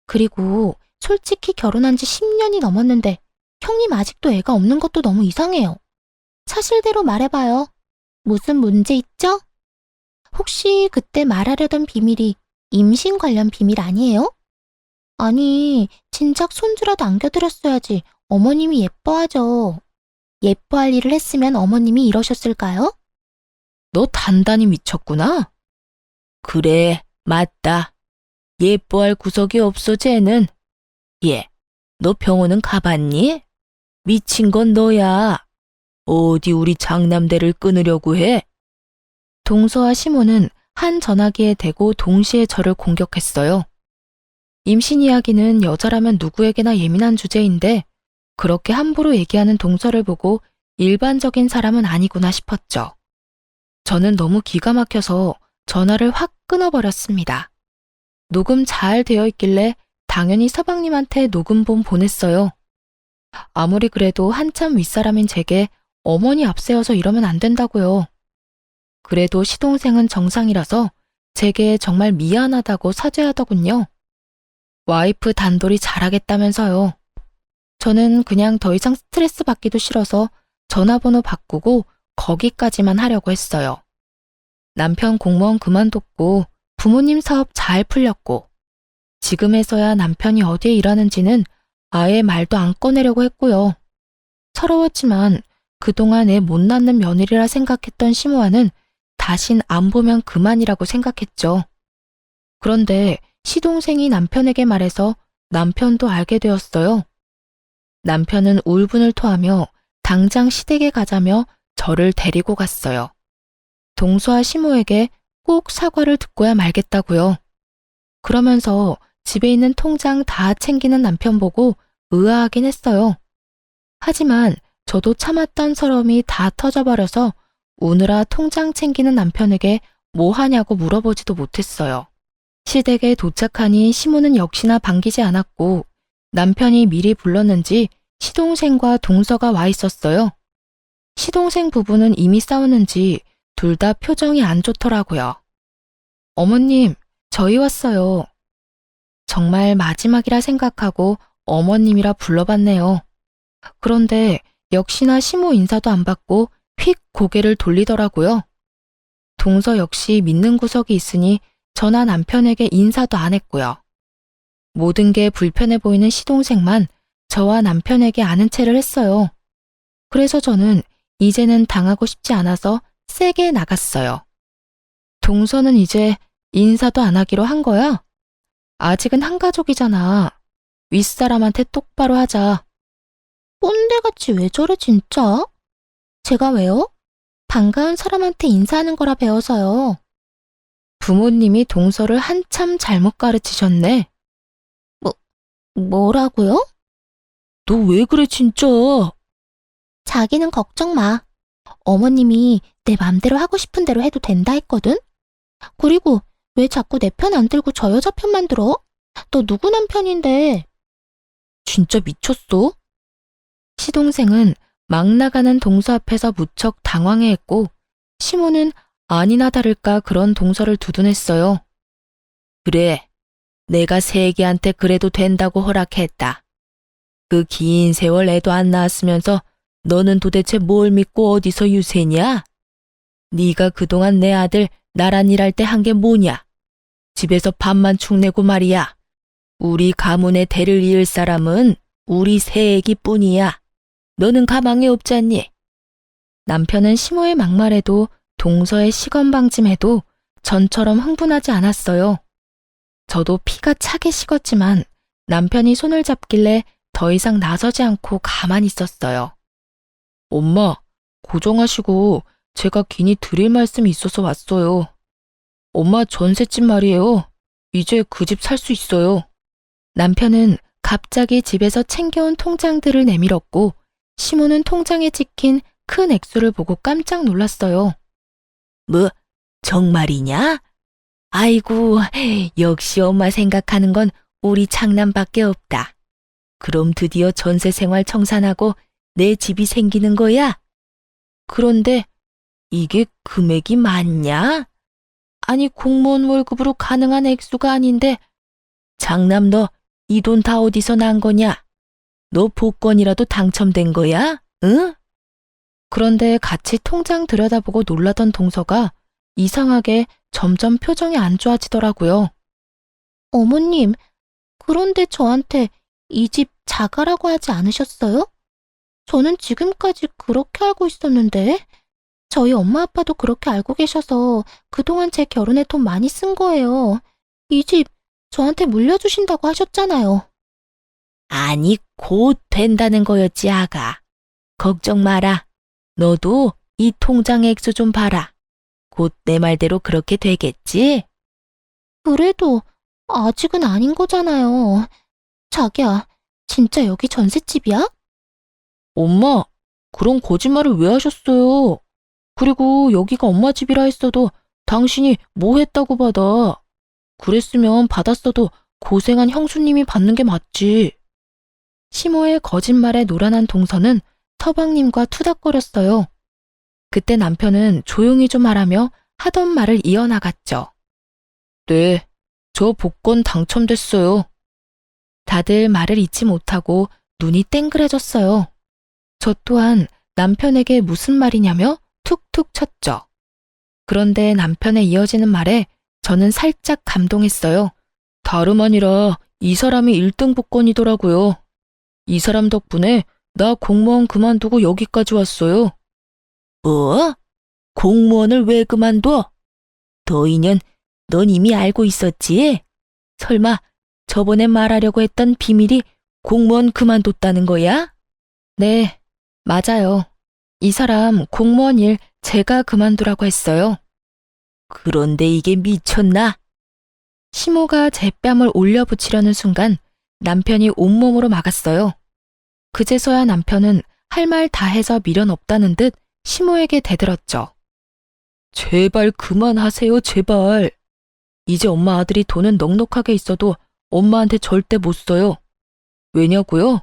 그리고 솔직히 결혼한 지 10년이 넘었는데 형님 아직도 애가 없는 것도 너무 이상해요. 사실대로 말해봐요. 무슨 문제 있죠? 혹시 그때 말하려던 비밀이 임신 관련 비밀 아니에요? 아니, 진작 손주라도 안겨드렸어야지 어머님이 예뻐하죠. 예뻐할 일을 했으면 어머님이 이러셨을까요? 너 단단히 미쳤구나. 그래, 맞다. 예뻐할 구석이 없어, 쟤는. 얘, 너 병원은 가봤니? 미친 건 너야. 어디 우리 장남대를 끊으려고 해? 동서와 시모는 한 전화기에 대고 동시에 저를 공격했어요. 임신 이야기는 여자라면 누구에게나 예민한 주제인데 그렇게 함부로 얘기하는 동서를 보고 일반적인 사람은 아니구나 싶었죠. 저는 너무 기가 막혀서 전화를 확 끊어버렸습니다. 녹음 잘 되어 있길래 당연히 서방님한테 녹음본 보냈어요. 아무리 그래도 한참 윗사람인 제게 어머니 앞세워서 이러면 안 된다고요. 그래도 시동생은 정상이라서 제게 정말 미안하다고 사죄하더군요. 와이프 단돌이 잘하겠다면서요. 저는 그냥 더 이상 스트레스 받기도 싫어서 전화번호 바꾸고 거기까지만 하려고 했어요. 남편 공무원 그만뒀고 부모님 사업 잘 풀렸고 지금에서야 남편이 어디에 일하는지는 아예 말도 안 꺼내려고 했고요. 서러웠지만 그동안 애 못 낳는 며느리라 생각했던 시모아는 다신 안 보면 그만이라고 생각했죠. 그런데 시동생이 남편에게 말해서 남편도 알게 되었어요. 남편은 울분을 토하며 당장 시댁에 가자며 저를 데리고 갔어요. 동서와 시모에게 꼭 사과를 듣고야 말겠다고요. 그러면서 집에 있는 통장 다 챙기는 남편 보고 의아하긴 했어요. 하지만 저도 참았던 서러움이 다 터져버려서 우느라 통장 챙기는 남편에게 뭐 하냐고 물어보지도 못했어요. 시댁에 도착하니 시모는 역시나 반기지 않았고 남편이 미리 불렀는지 시동생과 동서가 와 있었어요. 시동생 부부는 이미 싸웠는지 둘 다 표정이 안 좋더라고요. 어머님, 저희 왔어요. 정말 마지막이라 생각하고 어머님이라 불러봤네요. 그런데 역시나 시모 인사도 안 받고 휙 고개를 돌리더라고요. 동서 역시 믿는 구석이 있으니 저나 남편에게 인사도 안 했고요. 모든 게 불편해 보이는 시동생만 저와 남편에게 아는 체를 했어요. 그래서 저는 이제는 당하고 싶지 않아서 세게 나갔어요. 동서는 이제 인사도 안 하기로 한 거야? 아직은 한 가족이잖아. 윗사람한테 똑바로 하자. 꼰대같이 왜 저래 진짜? 제가 왜요? 반가운 사람한테 인사하는 거라 배워서요. 부모님이 동서를 한참 잘못 가르치셨네. 뭐라고요? 너 왜 그래 진짜? 자기는 걱정 마. 어머님이 내 맘대로 하고 싶은 대로 해도 된다 했거든? 그리고 왜 자꾸 내 편 안 들고 저 여자 편만 들어? 너 누구 남편인데? 진짜 미쳤어? 시동생은 막 나가는 동서 앞에서 무척 당황해했고 시모는 아니나 다를까 그런 동서를 두둔했어요. 그래, 내가 세기한테 그래도 된다고 허락했다. 그 긴 세월 애도 안 낳았으면서 너는 도대체 뭘 믿고 어디서 유세냐? 네가 그동안 내 아들 나란 일할 때 한 게 뭐냐? 집에서 밥만 축내고 말이야. 우리 가문의 대를 이을 사람은 우리 새애기 뿐이야. 너는 가망이 없잖니? 남편은 시모의 막말에도 동서의 시건방짐에도 전처럼 흥분하지 않았어요. 저도 피가 차게 식었지만 남편이 손을 잡길래 더 이상 나서지 않고 가만히 있었어요. 엄마, 고정하시고 제가 긴히 드릴 말씀이 있어서 왔어요. 엄마 전셋집 말이에요. 이제 그 집 살 수 있어요. 남편은 갑자기 집에서 챙겨온 통장들을 내밀었고 시모는 통장에 찍힌 큰 액수를 보고 깜짝 놀랐어요. 뭐, 정말이냐? 아이고, 역시 엄마 생각하는 건 우리 장남밖에 없다. 그럼 드디어 전세 생활 청산하고 내 집이 생기는 거야? 그런데 이게 금액이 많냐? 아니, 공무원 월급으로 가능한 액수가 아닌데, 장남 너 이 돈 다 어디서 난 거냐? 너 복권이라도 당첨된 거야? 응? 그런데 같이 통장 들여다보고 놀라던 동서가 이상하게 점점 표정이 안 좋아지더라고요. 어머님, 그런데 저한테 이 집 자가라고 하지 않으셨어요? 저는 지금까지 그렇게 알고 있었는데 저희 엄마 아빠도 그렇게 알고 계셔서 그동안 제 결혼에 돈 많이 쓴 거예요. 이 집 저한테 물려주신다고 하셨잖아요. 아니, 곧 된다는 거였지, 아가. 걱정 마라. 너도 이 통장 액수 좀 봐라. 곧 내 말대로 그렇게 되겠지? 그래도 아직은 아닌 거잖아요. 자기야, 진짜 여기 전셋집이야? 엄마, 그런 거짓말을 왜 하셨어요? 그리고 여기가 엄마 집이라 했어도 당신이 뭐 했다고 받아. 그랬으면 받았어도 고생한 형수님이 받는 게 맞지. 시모의 거짓말에 노란한 동서는 서방님과 투닥거렸어요. 그때 남편은 조용히 좀 하라며 하던 말을 이어나갔죠. 네, 저 복권 당첨됐어요. 다들 말을 잇지 못하고 눈이 땡그레졌어요. 저 또한 남편에게 무슨 말이냐며 툭툭 쳤죠. 그런데 남편의 이어지는 말에 저는 살짝 감동했어요. 다름 아니라 이 사람이 1등 복권이더라고요. 이 사람 덕분에 나 공무원 그만두고 여기까지 왔어요. 뭐? 공무원을 왜 그만둬? 너희년, 넌 이미 알고 있었지? 설마 저번에 말하려고 했던 비밀이 공무원 그만뒀다는 거야? 네, 맞아요. 이 사람 공무원 일 제가 그만두라고 했어요. 그런데 이게 미쳤나? 시모가 제 뺨을 올려붙이려는 순간 남편이 온몸으로 막았어요. 그제서야 남편은 할 말 다 해서 미련 없다는 듯 시모에게 대들었죠. 제발 그만하세요, 제발. 이제 엄마 아들이 돈은 넉넉하게 있어도 엄마한테 절대 못 써요. 왜냐고요?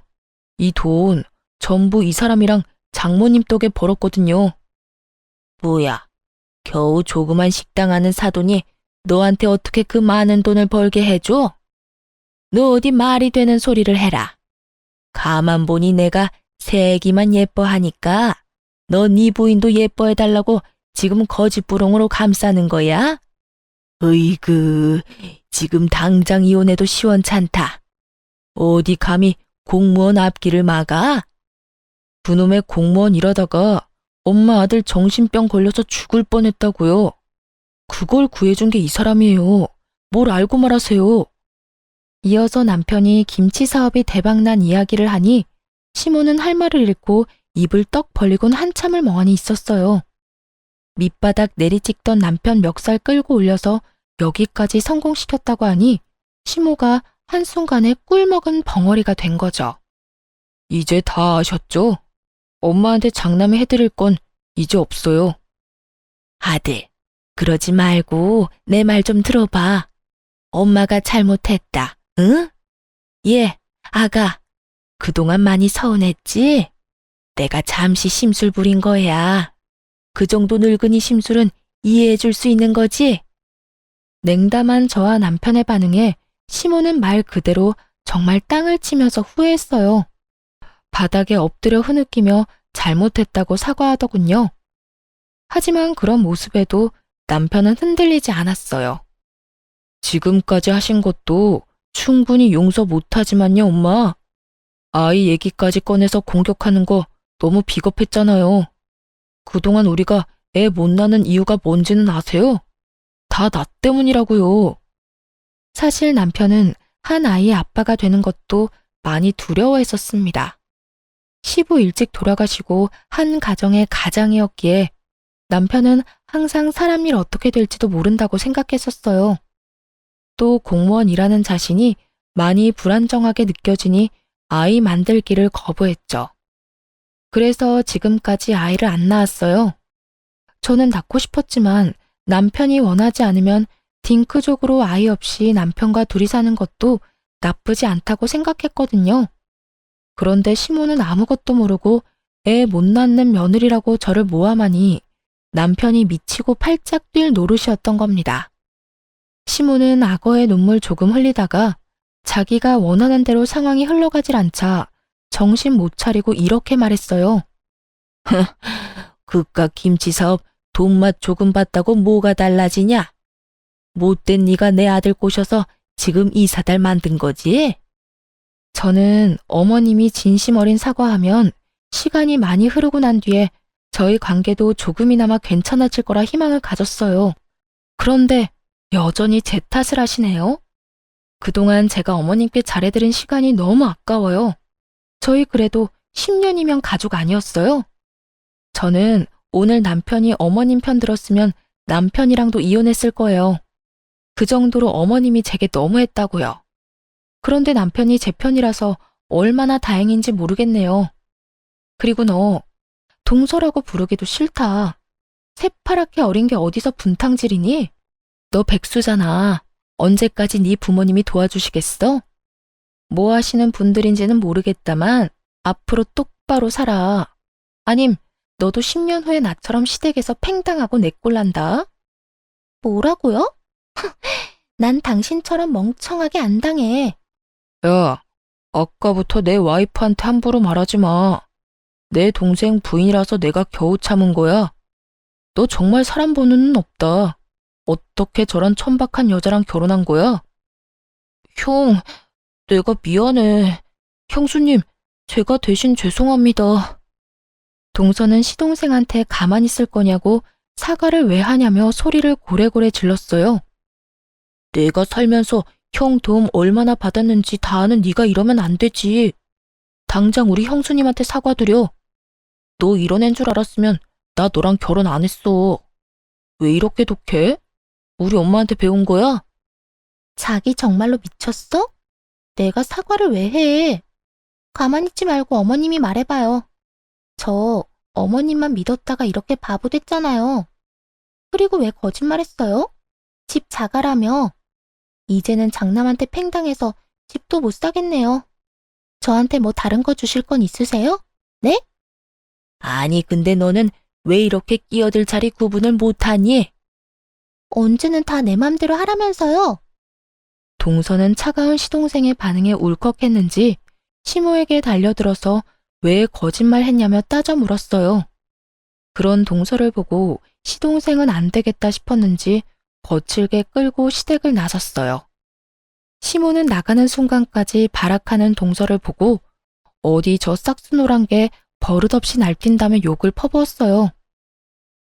이 돈 전부 이 사람이랑 장모님 덕에 벌었거든요. 뭐야, 겨우 조그만 식당 하는 사돈이 너한테 어떻게 그 많은 돈을 벌게 해줘? 너 어디 말이 되는 소리를 해라. 가만 보니 내가 새 애기만 예뻐하니까 너 네 부인도 예뻐해달라고 지금 거짓부렁으로 감싸는 거야? 으이그, 지금 당장 이혼해도 시원찮다. 어디 감히 공무원 앞길을 막아? 그놈의 공무원 일하다가 엄마 아들 정신병 걸려서 죽을 뻔했다고요. 그걸 구해준 게 이 사람이에요. 뭘 알고 말하세요. 이어서 남편이 김치 사업이 대박난 이야기를 하니 시모는 할 말을 잃고 입을 떡 벌리곤 한참을 멍하니 있었어요. 밑바닥 내리찍던 남편 멱살 끌고 올려서 여기까지 성공시켰다고 하니 시모가 한순간에 꿀먹은 벙어리가 된 거죠. 이제 다 아셨죠? 엄마한테 장남해 해드릴 건 이제 없어요. 아들, 그러지 말고 내 말 좀 들어봐. 엄마가 잘못했다, 응? 예, 아가. 그동안 많이 서운했지? 내가 잠시 심술 부린 거야. 그 정도 늙은이 심술은 이해해 줄 수 있는 거지? 냉담한 저와 남편의 반응에 시모는 말 그대로 정말 땅을 치면서 후회했어요. 바닥에 엎드려 흐느끼며 잘못했다고 사과하더군요. 하지만 그런 모습에도 남편은 흔들리지 않았어요. 지금까지 하신 것도 충분히 용서 못하지만요, 엄마. 아이 얘기까지 꺼내서 공격하는 거 너무 비겁했잖아요. 그동안 우리가 애 못 낳는 이유가 뭔지는 아세요? 다 나 때문이라고요. 사실 남편은 한 아이의 아빠가 되는 것도 많이 두려워했었습니다. 시부 일찍 돌아가시고 한 가정의 가장이었기에 남편은 항상 사람 일 어떻게 될지도 모른다고 생각했었어요. 또 공무원 일하는 자신이 많이 불안정하게 느껴지니 아이 만들기를 거부했죠. 그래서 지금까지 아이를 안 낳았어요. 저는 낳고 싶었지만 남편이 원하지 않으면 딩크족으로 아이 없이 남편과 둘이 사는 것도 나쁘지 않다고 생각했거든요. 그런데 시모는 아무것도 모르고 애 못 낳는 며느리라고 저를 모함하니 남편이 미치고 팔짝 뛸 노릇이었던 겁니다. 시모는 악어의 눈물 조금 흘리다가 자기가 원하는 대로 상황이 흘러가질 않자 정신 못 차리고 이렇게 말했어요. 그깟 김치 사업 돈맛 조금 봤다고 뭐가 달라지냐? 못된 네가 내 아들 꼬셔서 지금 이 사달 만든 거지? 저는 어머님이 진심 어린 사과하면 시간이 많이 흐르고 난 뒤에 저희 관계도 조금이나마 괜찮아질 거라 희망을 가졌어요. 그런데 여전히 제 탓을 하시네요. 그동안 제가 어머님께 잘해드린 시간이 너무 아까워요. 저희 그래도 10년이면 가족 아니었어요? 저는 오늘 남편이 어머님 편 들었으면 남편이랑도 이혼했을 거예요. 그 정도로 어머님이 제게 너무했다고요. 그런데 남편이 제 편이라서 얼마나 다행인지 모르겠네요. 그리고 너, 동서라고 부르기도 싫다. 새파랗게 어린 게 어디서 분탕질이니? 너 백수잖아. 언제까지 네 부모님이 도와주시겠어? 뭐 하시는 분들인지는 모르겠다만 앞으로 똑바로 살아. 아님 너도 10년 후에 나처럼 시댁에서 팽당하고 내꼴난다. 뭐라고요? 난 당신처럼 멍청하게 안 당해. 야, 아까부터 내 와이프한테 함부로 말하지 마. 내 동생 부인이라서 내가 겨우 참은 거야. 너 정말 사람 보는 눈 없다. 어떻게 저런 천박한 여자랑 결혼한 거야? 형, 내가 미안해. 형수님, 제가 대신 죄송합니다. 동서는 시동생한테 가만히 있을 거냐고 사과를 왜 하냐며 소리를 고래고래 질렀어요. 내가 살면서 형 도움 얼마나 받았는지 다 아는 네가 이러면 안 되지. 당장 우리 형수님한테 사과드려. 너 이런 애인 줄 알았으면 나 너랑 결혼 안 했어. 왜 이렇게 독해? 우리 엄마한테 배운 거야? 자기 정말로 미쳤어? 내가 사과를 왜 해? 가만히 있지 말고 어머님이 말해봐요. 저 어머님만 믿었다가 이렇게 바보 됐잖아요. 그리고 왜 거짓말했어요? 집 자가라며. 이제는 장남한테 팽당해서 집도 못 사겠네요. 저한테 뭐 다른 거 주실 건 있으세요? 네? 아니, 근데 너는 왜 이렇게 끼어들 자리 구분을 못하니? 언제는 다 내 맘대로 하라면서요. 동서는 차가운 시동생의 반응에 울컥했는지 시모에게 달려들어서 왜 거짓말했냐며 따져 물었어요. 그런 동서를 보고 시동생은 안 되겠다 싶었는지 거칠게 끌고 시댁을 나섰어요. 시모는 나가는 순간까지 발악하는 동서를 보고 어디 저 싹수노란 게 버릇없이 날뛴다며 욕을 퍼부었어요.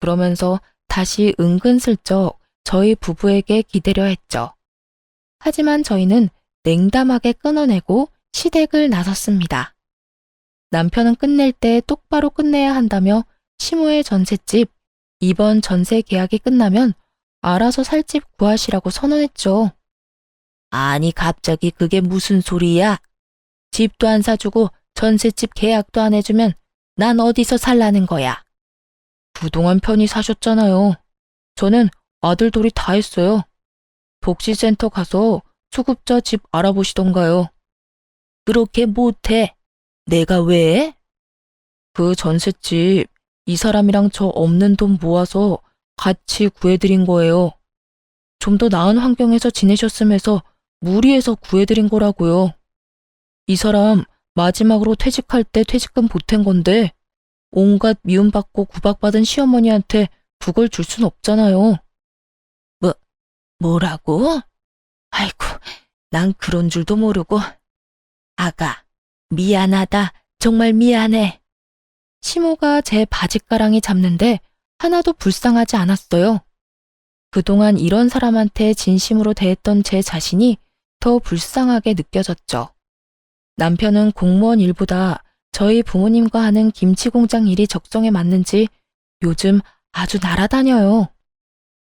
그러면서 다시 은근슬쩍 저희 부부에게 기대려 했죠. 하지만 저희는 냉담하게 끊어내고 시댁을 나섰습니다. 남편은 끝낼 때 똑바로 끝내야 한다며 시모의 전셋집, 이번 전세 계약이 끝나면 알아서 살 집 구하시라고 선언했죠. 아니, 갑자기 그게 무슨 소리야? 집도 안 사주고 전셋집 계약도 안 해주면 난 어디서 살라는 거야? 그동안 편히 사셨잖아요. 저는 아들돌이 다 했어요. 복지센터 가서 수급자 집 알아보시던가요. 그렇게 못해. 내가 왜? 그 전셋집 이 사람이랑 저 없는 돈 모아서 같이 구해드린 거예요. 좀 더 나은 환경에서 지내셨으면서 무리해서 구해드린 거라고요. 이 사람 마지막으로 퇴직할 때 퇴직금 보탠 건데 온갖 미움받고 구박받은 시어머니한테 그걸 줄 순 없잖아요. 뭐라고? 아이고, 난 그런 줄도 모르고. 아가, 미안하다. 정말 미안해. 시모가 제 바짓가랑이 잡는데 하나도 불쌍하지 않았어요. 그동안 이런 사람한테 진심으로 대했던 제 자신이 더 불쌍하게 느껴졌죠. 남편은 공무원 일보다 저희 부모님과 하는 김치 공장 일이 적성에 맞는지 요즘 아주 날아다녀요.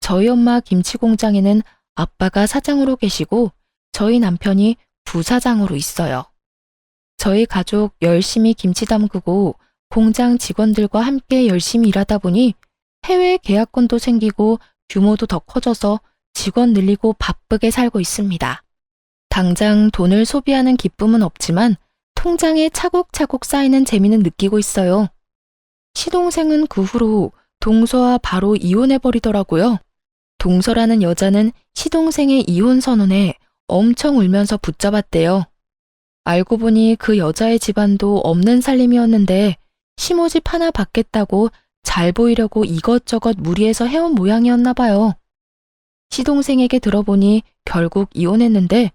저희 엄마 김치 공장에는 아빠가 사장으로 계시고 저희 남편이 부사장으로 있어요. 저희 가족 열심히 김치 담그고 공장 직원들과 함께 열심히 일하다 보니 해외 계약권도 생기고 규모도 더 커져서 직원 늘리고 바쁘게 살고 있습니다. 당장 돈을 소비하는 기쁨은 없지만 통장에 차곡차곡 쌓이는 재미는 느끼고 있어요. 시동생은 그 후로 동서와 바로 이혼해버리더라고요. 동서라는 여자는 시동생의 이혼 선언에 엄청 울면서 붙잡았대요. 알고 보니 그 여자의 집안도 없는 살림이었는데 시모집 하나 받겠다고 잘 보이려고 이것저것 무리해서 해온 모양이었나 봐요. 시동생에게 들어보니 결국 이혼했는데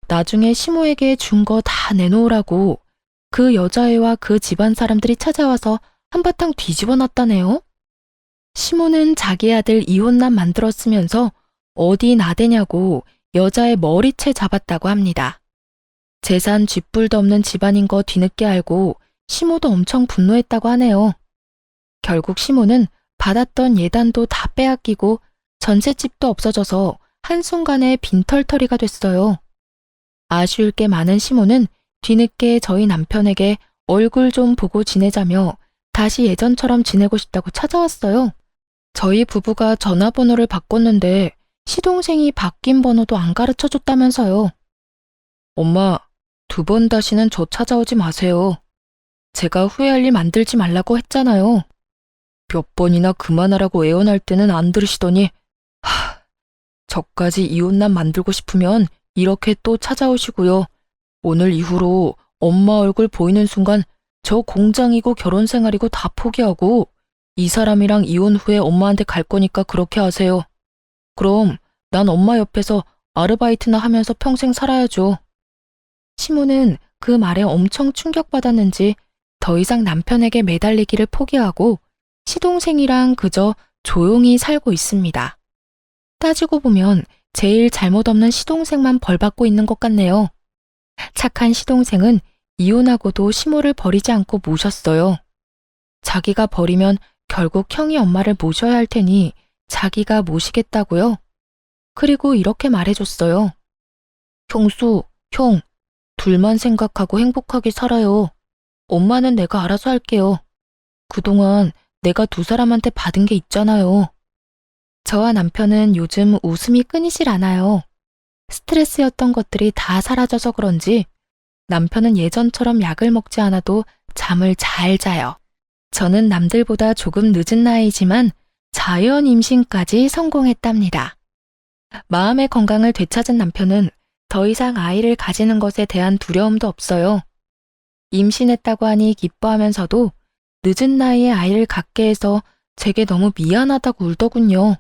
나중에 시모에게 준 거 다 내놓으라고 그 여자애와 그 집안 사람들이 찾아와서 한바탕 뒤집어 놨다네요. 시모는 자기 아들 이혼남 만들었으면서 어디 나대냐고 여자의 머리채 잡았다고 합니다. 재산 쥐뿔도 없는 집안인 거 뒤늦게 알고 시모도 엄청 분노했다고 하네요. 결국 시모는 받았던 예단도 다 빼앗기고 전셋집도 없어져서 한순간에 빈털터리가 됐어요. 아쉬울 게 많은 시모는 뒤늦게 저희 남편에게 얼굴 좀 보고 지내자며 다시 예전처럼 지내고 싶다고 찾아왔어요. 저희 부부가 전화번호를 바꿨는데 시동생이 바뀐 번호도 안 가르쳐줬다면서요. 엄마, 2번 다시는 저 찾아오지 마세요. 제가 후회할 일 만들지 말라고 했잖아요. 몇 번이나 그만하라고 애원할 때는 안 들으시더니 저까지 이혼남 만들고 싶으면 이렇게 또 찾아오시고요. 오늘 이후로 엄마 얼굴 보이는 순간 저 공장이고 결혼 생활이고 다 포기하고 이 사람이랑 이혼 후에 엄마한테 갈 거니까 그렇게 하세요. 그럼 난 엄마 옆에서 아르바이트나 하면서 평생 살아야죠. 시모는 그 말에 엄청 충격받았는지 더 이상 남편에게 매달리기를 포기하고 시동생이랑 그저 조용히 살고 있습니다. 따지고 보면 제일 잘못 없는 시동생만 벌받고 있는 것 같네요. 착한 시동생은 이혼하고도 시모를 버리지 않고 모셨어요. 자기가 버리면 결국 형이 엄마를 모셔야 할 테니 자기가 모시겠다고요. 그리고 이렇게 말해줬어요. 형수, 형, 둘만 생각하고 행복하게 살아요. 엄마는 내가 알아서 할게요. 그동안 내가 두 사람한테 받은 게 있잖아요. 저와 남편은 요즘 웃음이 끊이질 않아요. 스트레스였던 것들이 다 사라져서 그런지 남편은 예전처럼 약을 먹지 않아도 잠을 잘 자요. 저는 남들보다 조금 늦은 나이지만 자연 임신까지 성공했답니다. 마음의 건강을 되찾은 남편은 더 이상 아이를 가지는 것에 대한 두려움도 없어요. 임신했다고 하니 기뻐하면서도 늦은 나이에 아이를 갖게 해서 제게 너무 미안하다고 울더군요.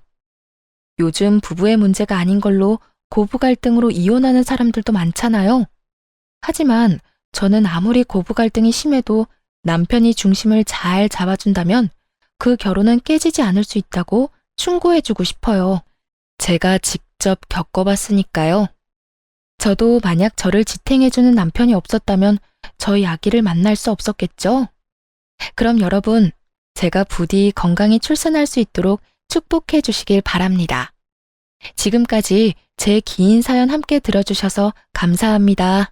요즘 부부의 문제가 아닌 걸로 고부 갈등으로 이혼하는 사람들도 많잖아요. 하지만 저는 아무리 고부 갈등이 심해도 남편이 중심을 잘 잡아준다면 그 결혼은 깨지지 않을 수 있다고 충고해주고 싶어요. 제가 직접 겪어봤으니까요. 저도 만약 저를 지탱해주는 남편이 없었다면 저희 아기를 만날 수 없었겠죠? 그럼 여러분, 제가 부디 건강히 출산할 수 있도록 축복해 주시길 바랍니다. 지금까지 제 긴 사연 함께 들어주셔서 감사합니다.